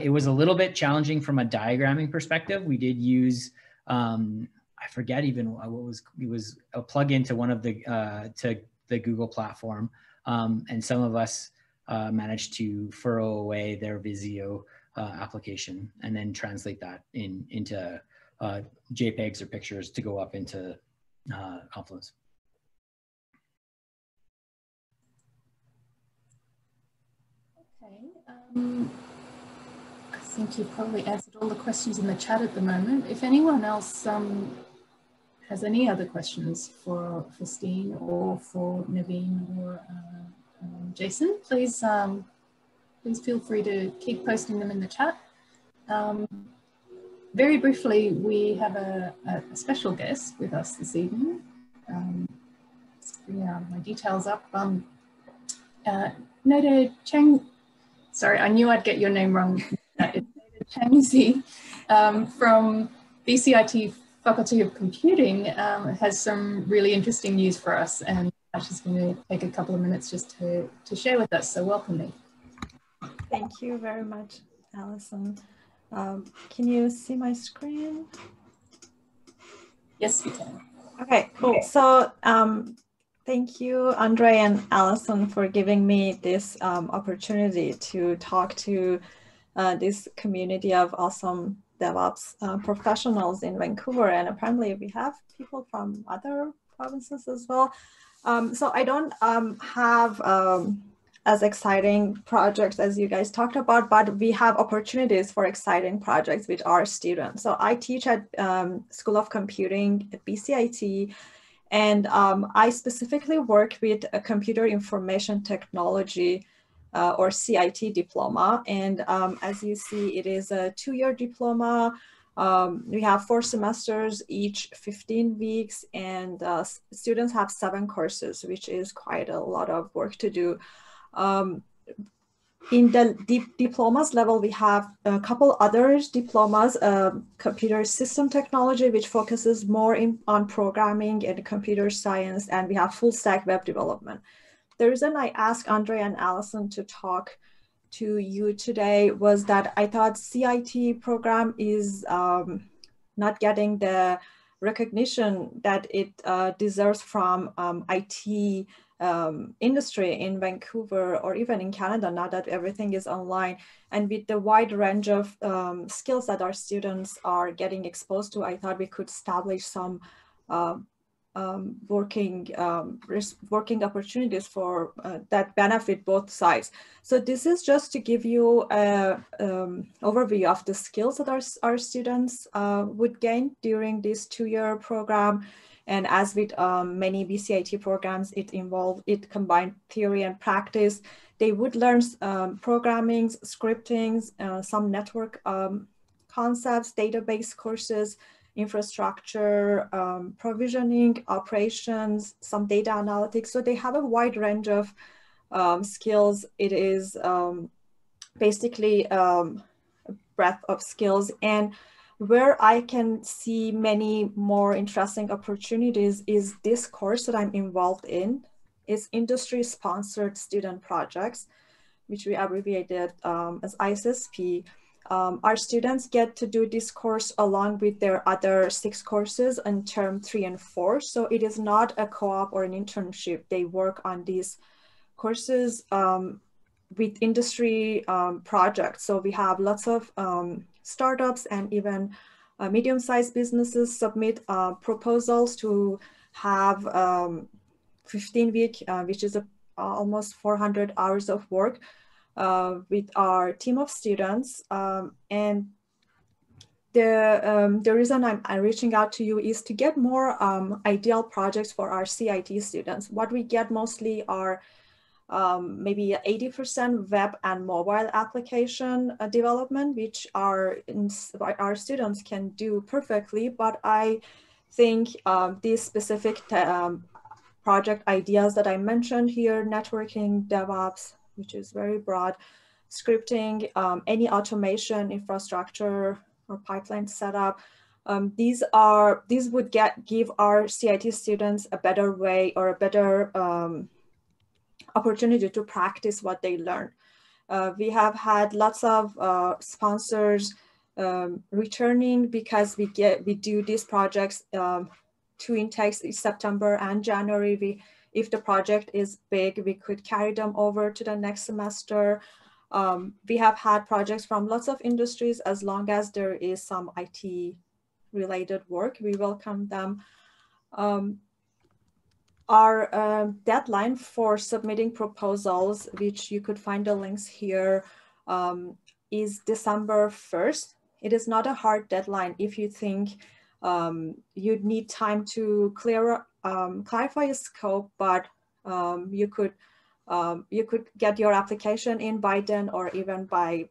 It was a little bit challenging from a diagramming perspective. We did use, I forget even what it was a plugin to one of to the Google platform. And some of us managed to furrow away their Visio application and then translate that into JPEGs or pictures to go up into Confluence. Okay, I think you've probably answered all the questions in the chat at the moment. If anyone else has any other questions for Steen or for Naveen or Jason, please feel free to keep posting them in the chat. Very briefly, we have a special guest with us this evening. Let's bring my details up. Noda Chang, sorry, I knew I'd get your name wrong. It's Noda Changzi from BCIT Faculty of Computing has some really interesting news for us, and she's going to take a couple of minutes just to share with us. So welcome, Nate. Thank you very much, Alison. Can you see my screen? Yes, we can. Okay, cool. So thank you, Andre and Allison, for giving me this opportunity to talk to this community of awesome DevOps professionals in Vancouver. And apparently we have people from other provinces as well. So I don't have as exciting projects as you guys talked about, but we have opportunities for exciting projects with our students. So I teach at School of Computing at BCIT, and I specifically work with a computer information technology or CIT diploma. And as you see, it is a 2-year diploma. We have 4 semesters, each 15 weeks, and students have 7 courses, which is quite a lot of work to do. In the diplomas level, we have a couple other diplomas, computer system technology, which focuses more on programming and computer science, and we have full stack web development. The reason I asked Andre and Allison to talk to you today was that I thought CIT program is not getting the recognition that it deserves from IT industry in Vancouver or even in Canada, now that everything is online. And with the wide range of skills that our students are getting exposed to, I thought we could establish some working opportunities for that benefit both sides. So this is just to give you an overview of the skills that our students would gain during this 2-year program. And as with many BCIT programs, it combined theory and practice. They would learn programming, scripting, some network concepts, database courses, infrastructure, provisioning, operations, some data analytics. So they have a wide range of skills. It is basically a breadth of skills. And where I can see many more interesting opportunities is this course that I'm involved in. It's industry-sponsored student projects, which we abbreviated as ISSP. Our students get to do this course along with their other 6 courses in term 3 and 4. So it is not a co-op or an internship. They work on these courses with industry projects. So we have lots of startups and even medium-sized businesses submit proposals to have 15-week, which is almost 400 hours of work with our team of students. And the reason I'm reaching out to you is to get more ideal projects for our CIT students. What we get mostly are maybe 80% web and mobile application development, which our students can do perfectly. But I think these specific project ideas that I mentioned here, networking, DevOps, which is very broad, scripting, any automation, infrastructure, or pipeline setup, these would give our CIT students a better way or a better opportunity to practice what they learn. We have had lots of sponsors returning because we do these projects 2 intakes in September and January. If the project is big, we could carry them over to the next semester. We have had projects from lots of industries. As long as there is some IT related work, we welcome them. Our deadline for submitting proposals, which you could find the links here, is December 1st. It is not a hard deadline if you think you'd need time to clarify a scope, but you could get your application in by then or even by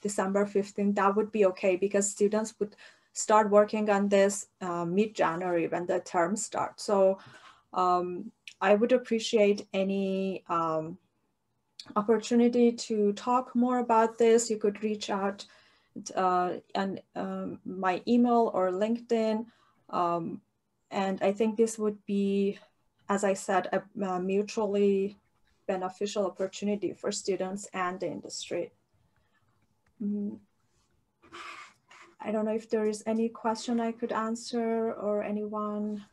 December 15th. That would be okay because students would start working on this mid-January when the term starts. So I would appreciate any opportunity to talk more about this. You could reach out and my email or LinkedIn. And I think this would be, as I said, a mutually beneficial opportunity for students and the industry. I don't know if there is any question I could answer or anyone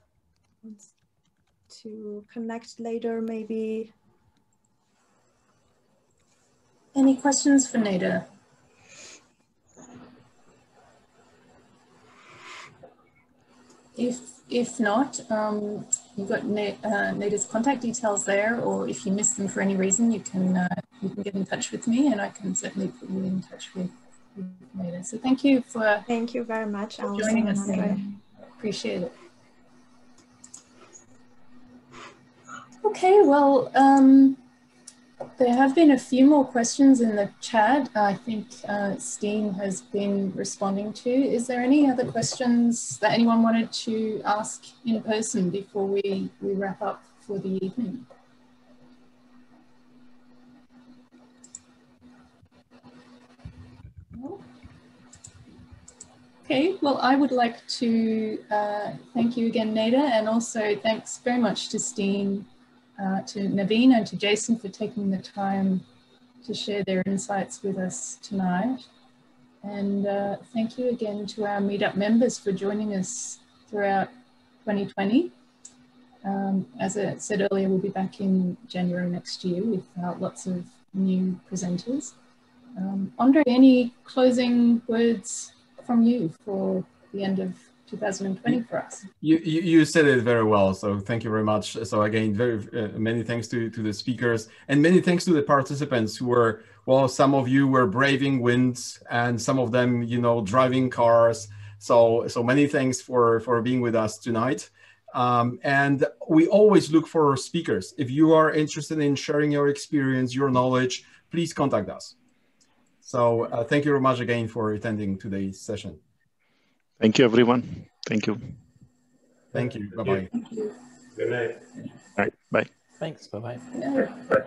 wants to connect later, maybe. Any questions for Nada? If not, you've got Nada's contact details there, or if you miss them for any reason, you can get in touch with me, and I can certainly put you in touch with Nada. So thank you for very much, joining us. Andre. Appreciate it. Okay, well, there have been a few more questions in the chat. I think Steen has been responding to. Is there any other questions that anyone wanted to ask in person before we wrap up for the evening? No? Okay, well, I would like to thank you again, Nada, and also thanks very much to Steen, to Naveen and to Jason for taking the time to share their insights with us tonight. And thank you again to our Meetup members for joining us throughout 2020. As I said earlier, we'll be back in January next year with lots of new presenters. Andre, any closing words from you for the end of 2020 for us? You said it very well, so thank you very much. So again, very many thanks to the speakers, and many thanks to the participants who were, well, some of you were braving winds, and some of them, you know, driving cars. So many thanks for being with us tonight. And we always look for speakers. If you are interested in sharing your experience, your knowledge, please contact us. So thank you very much again for attending today's session. Thank you, everyone. Thank you. Thank you. Bye-bye. Thank you. Good night. All right. Bye. Thanks. Bye-bye. Good night.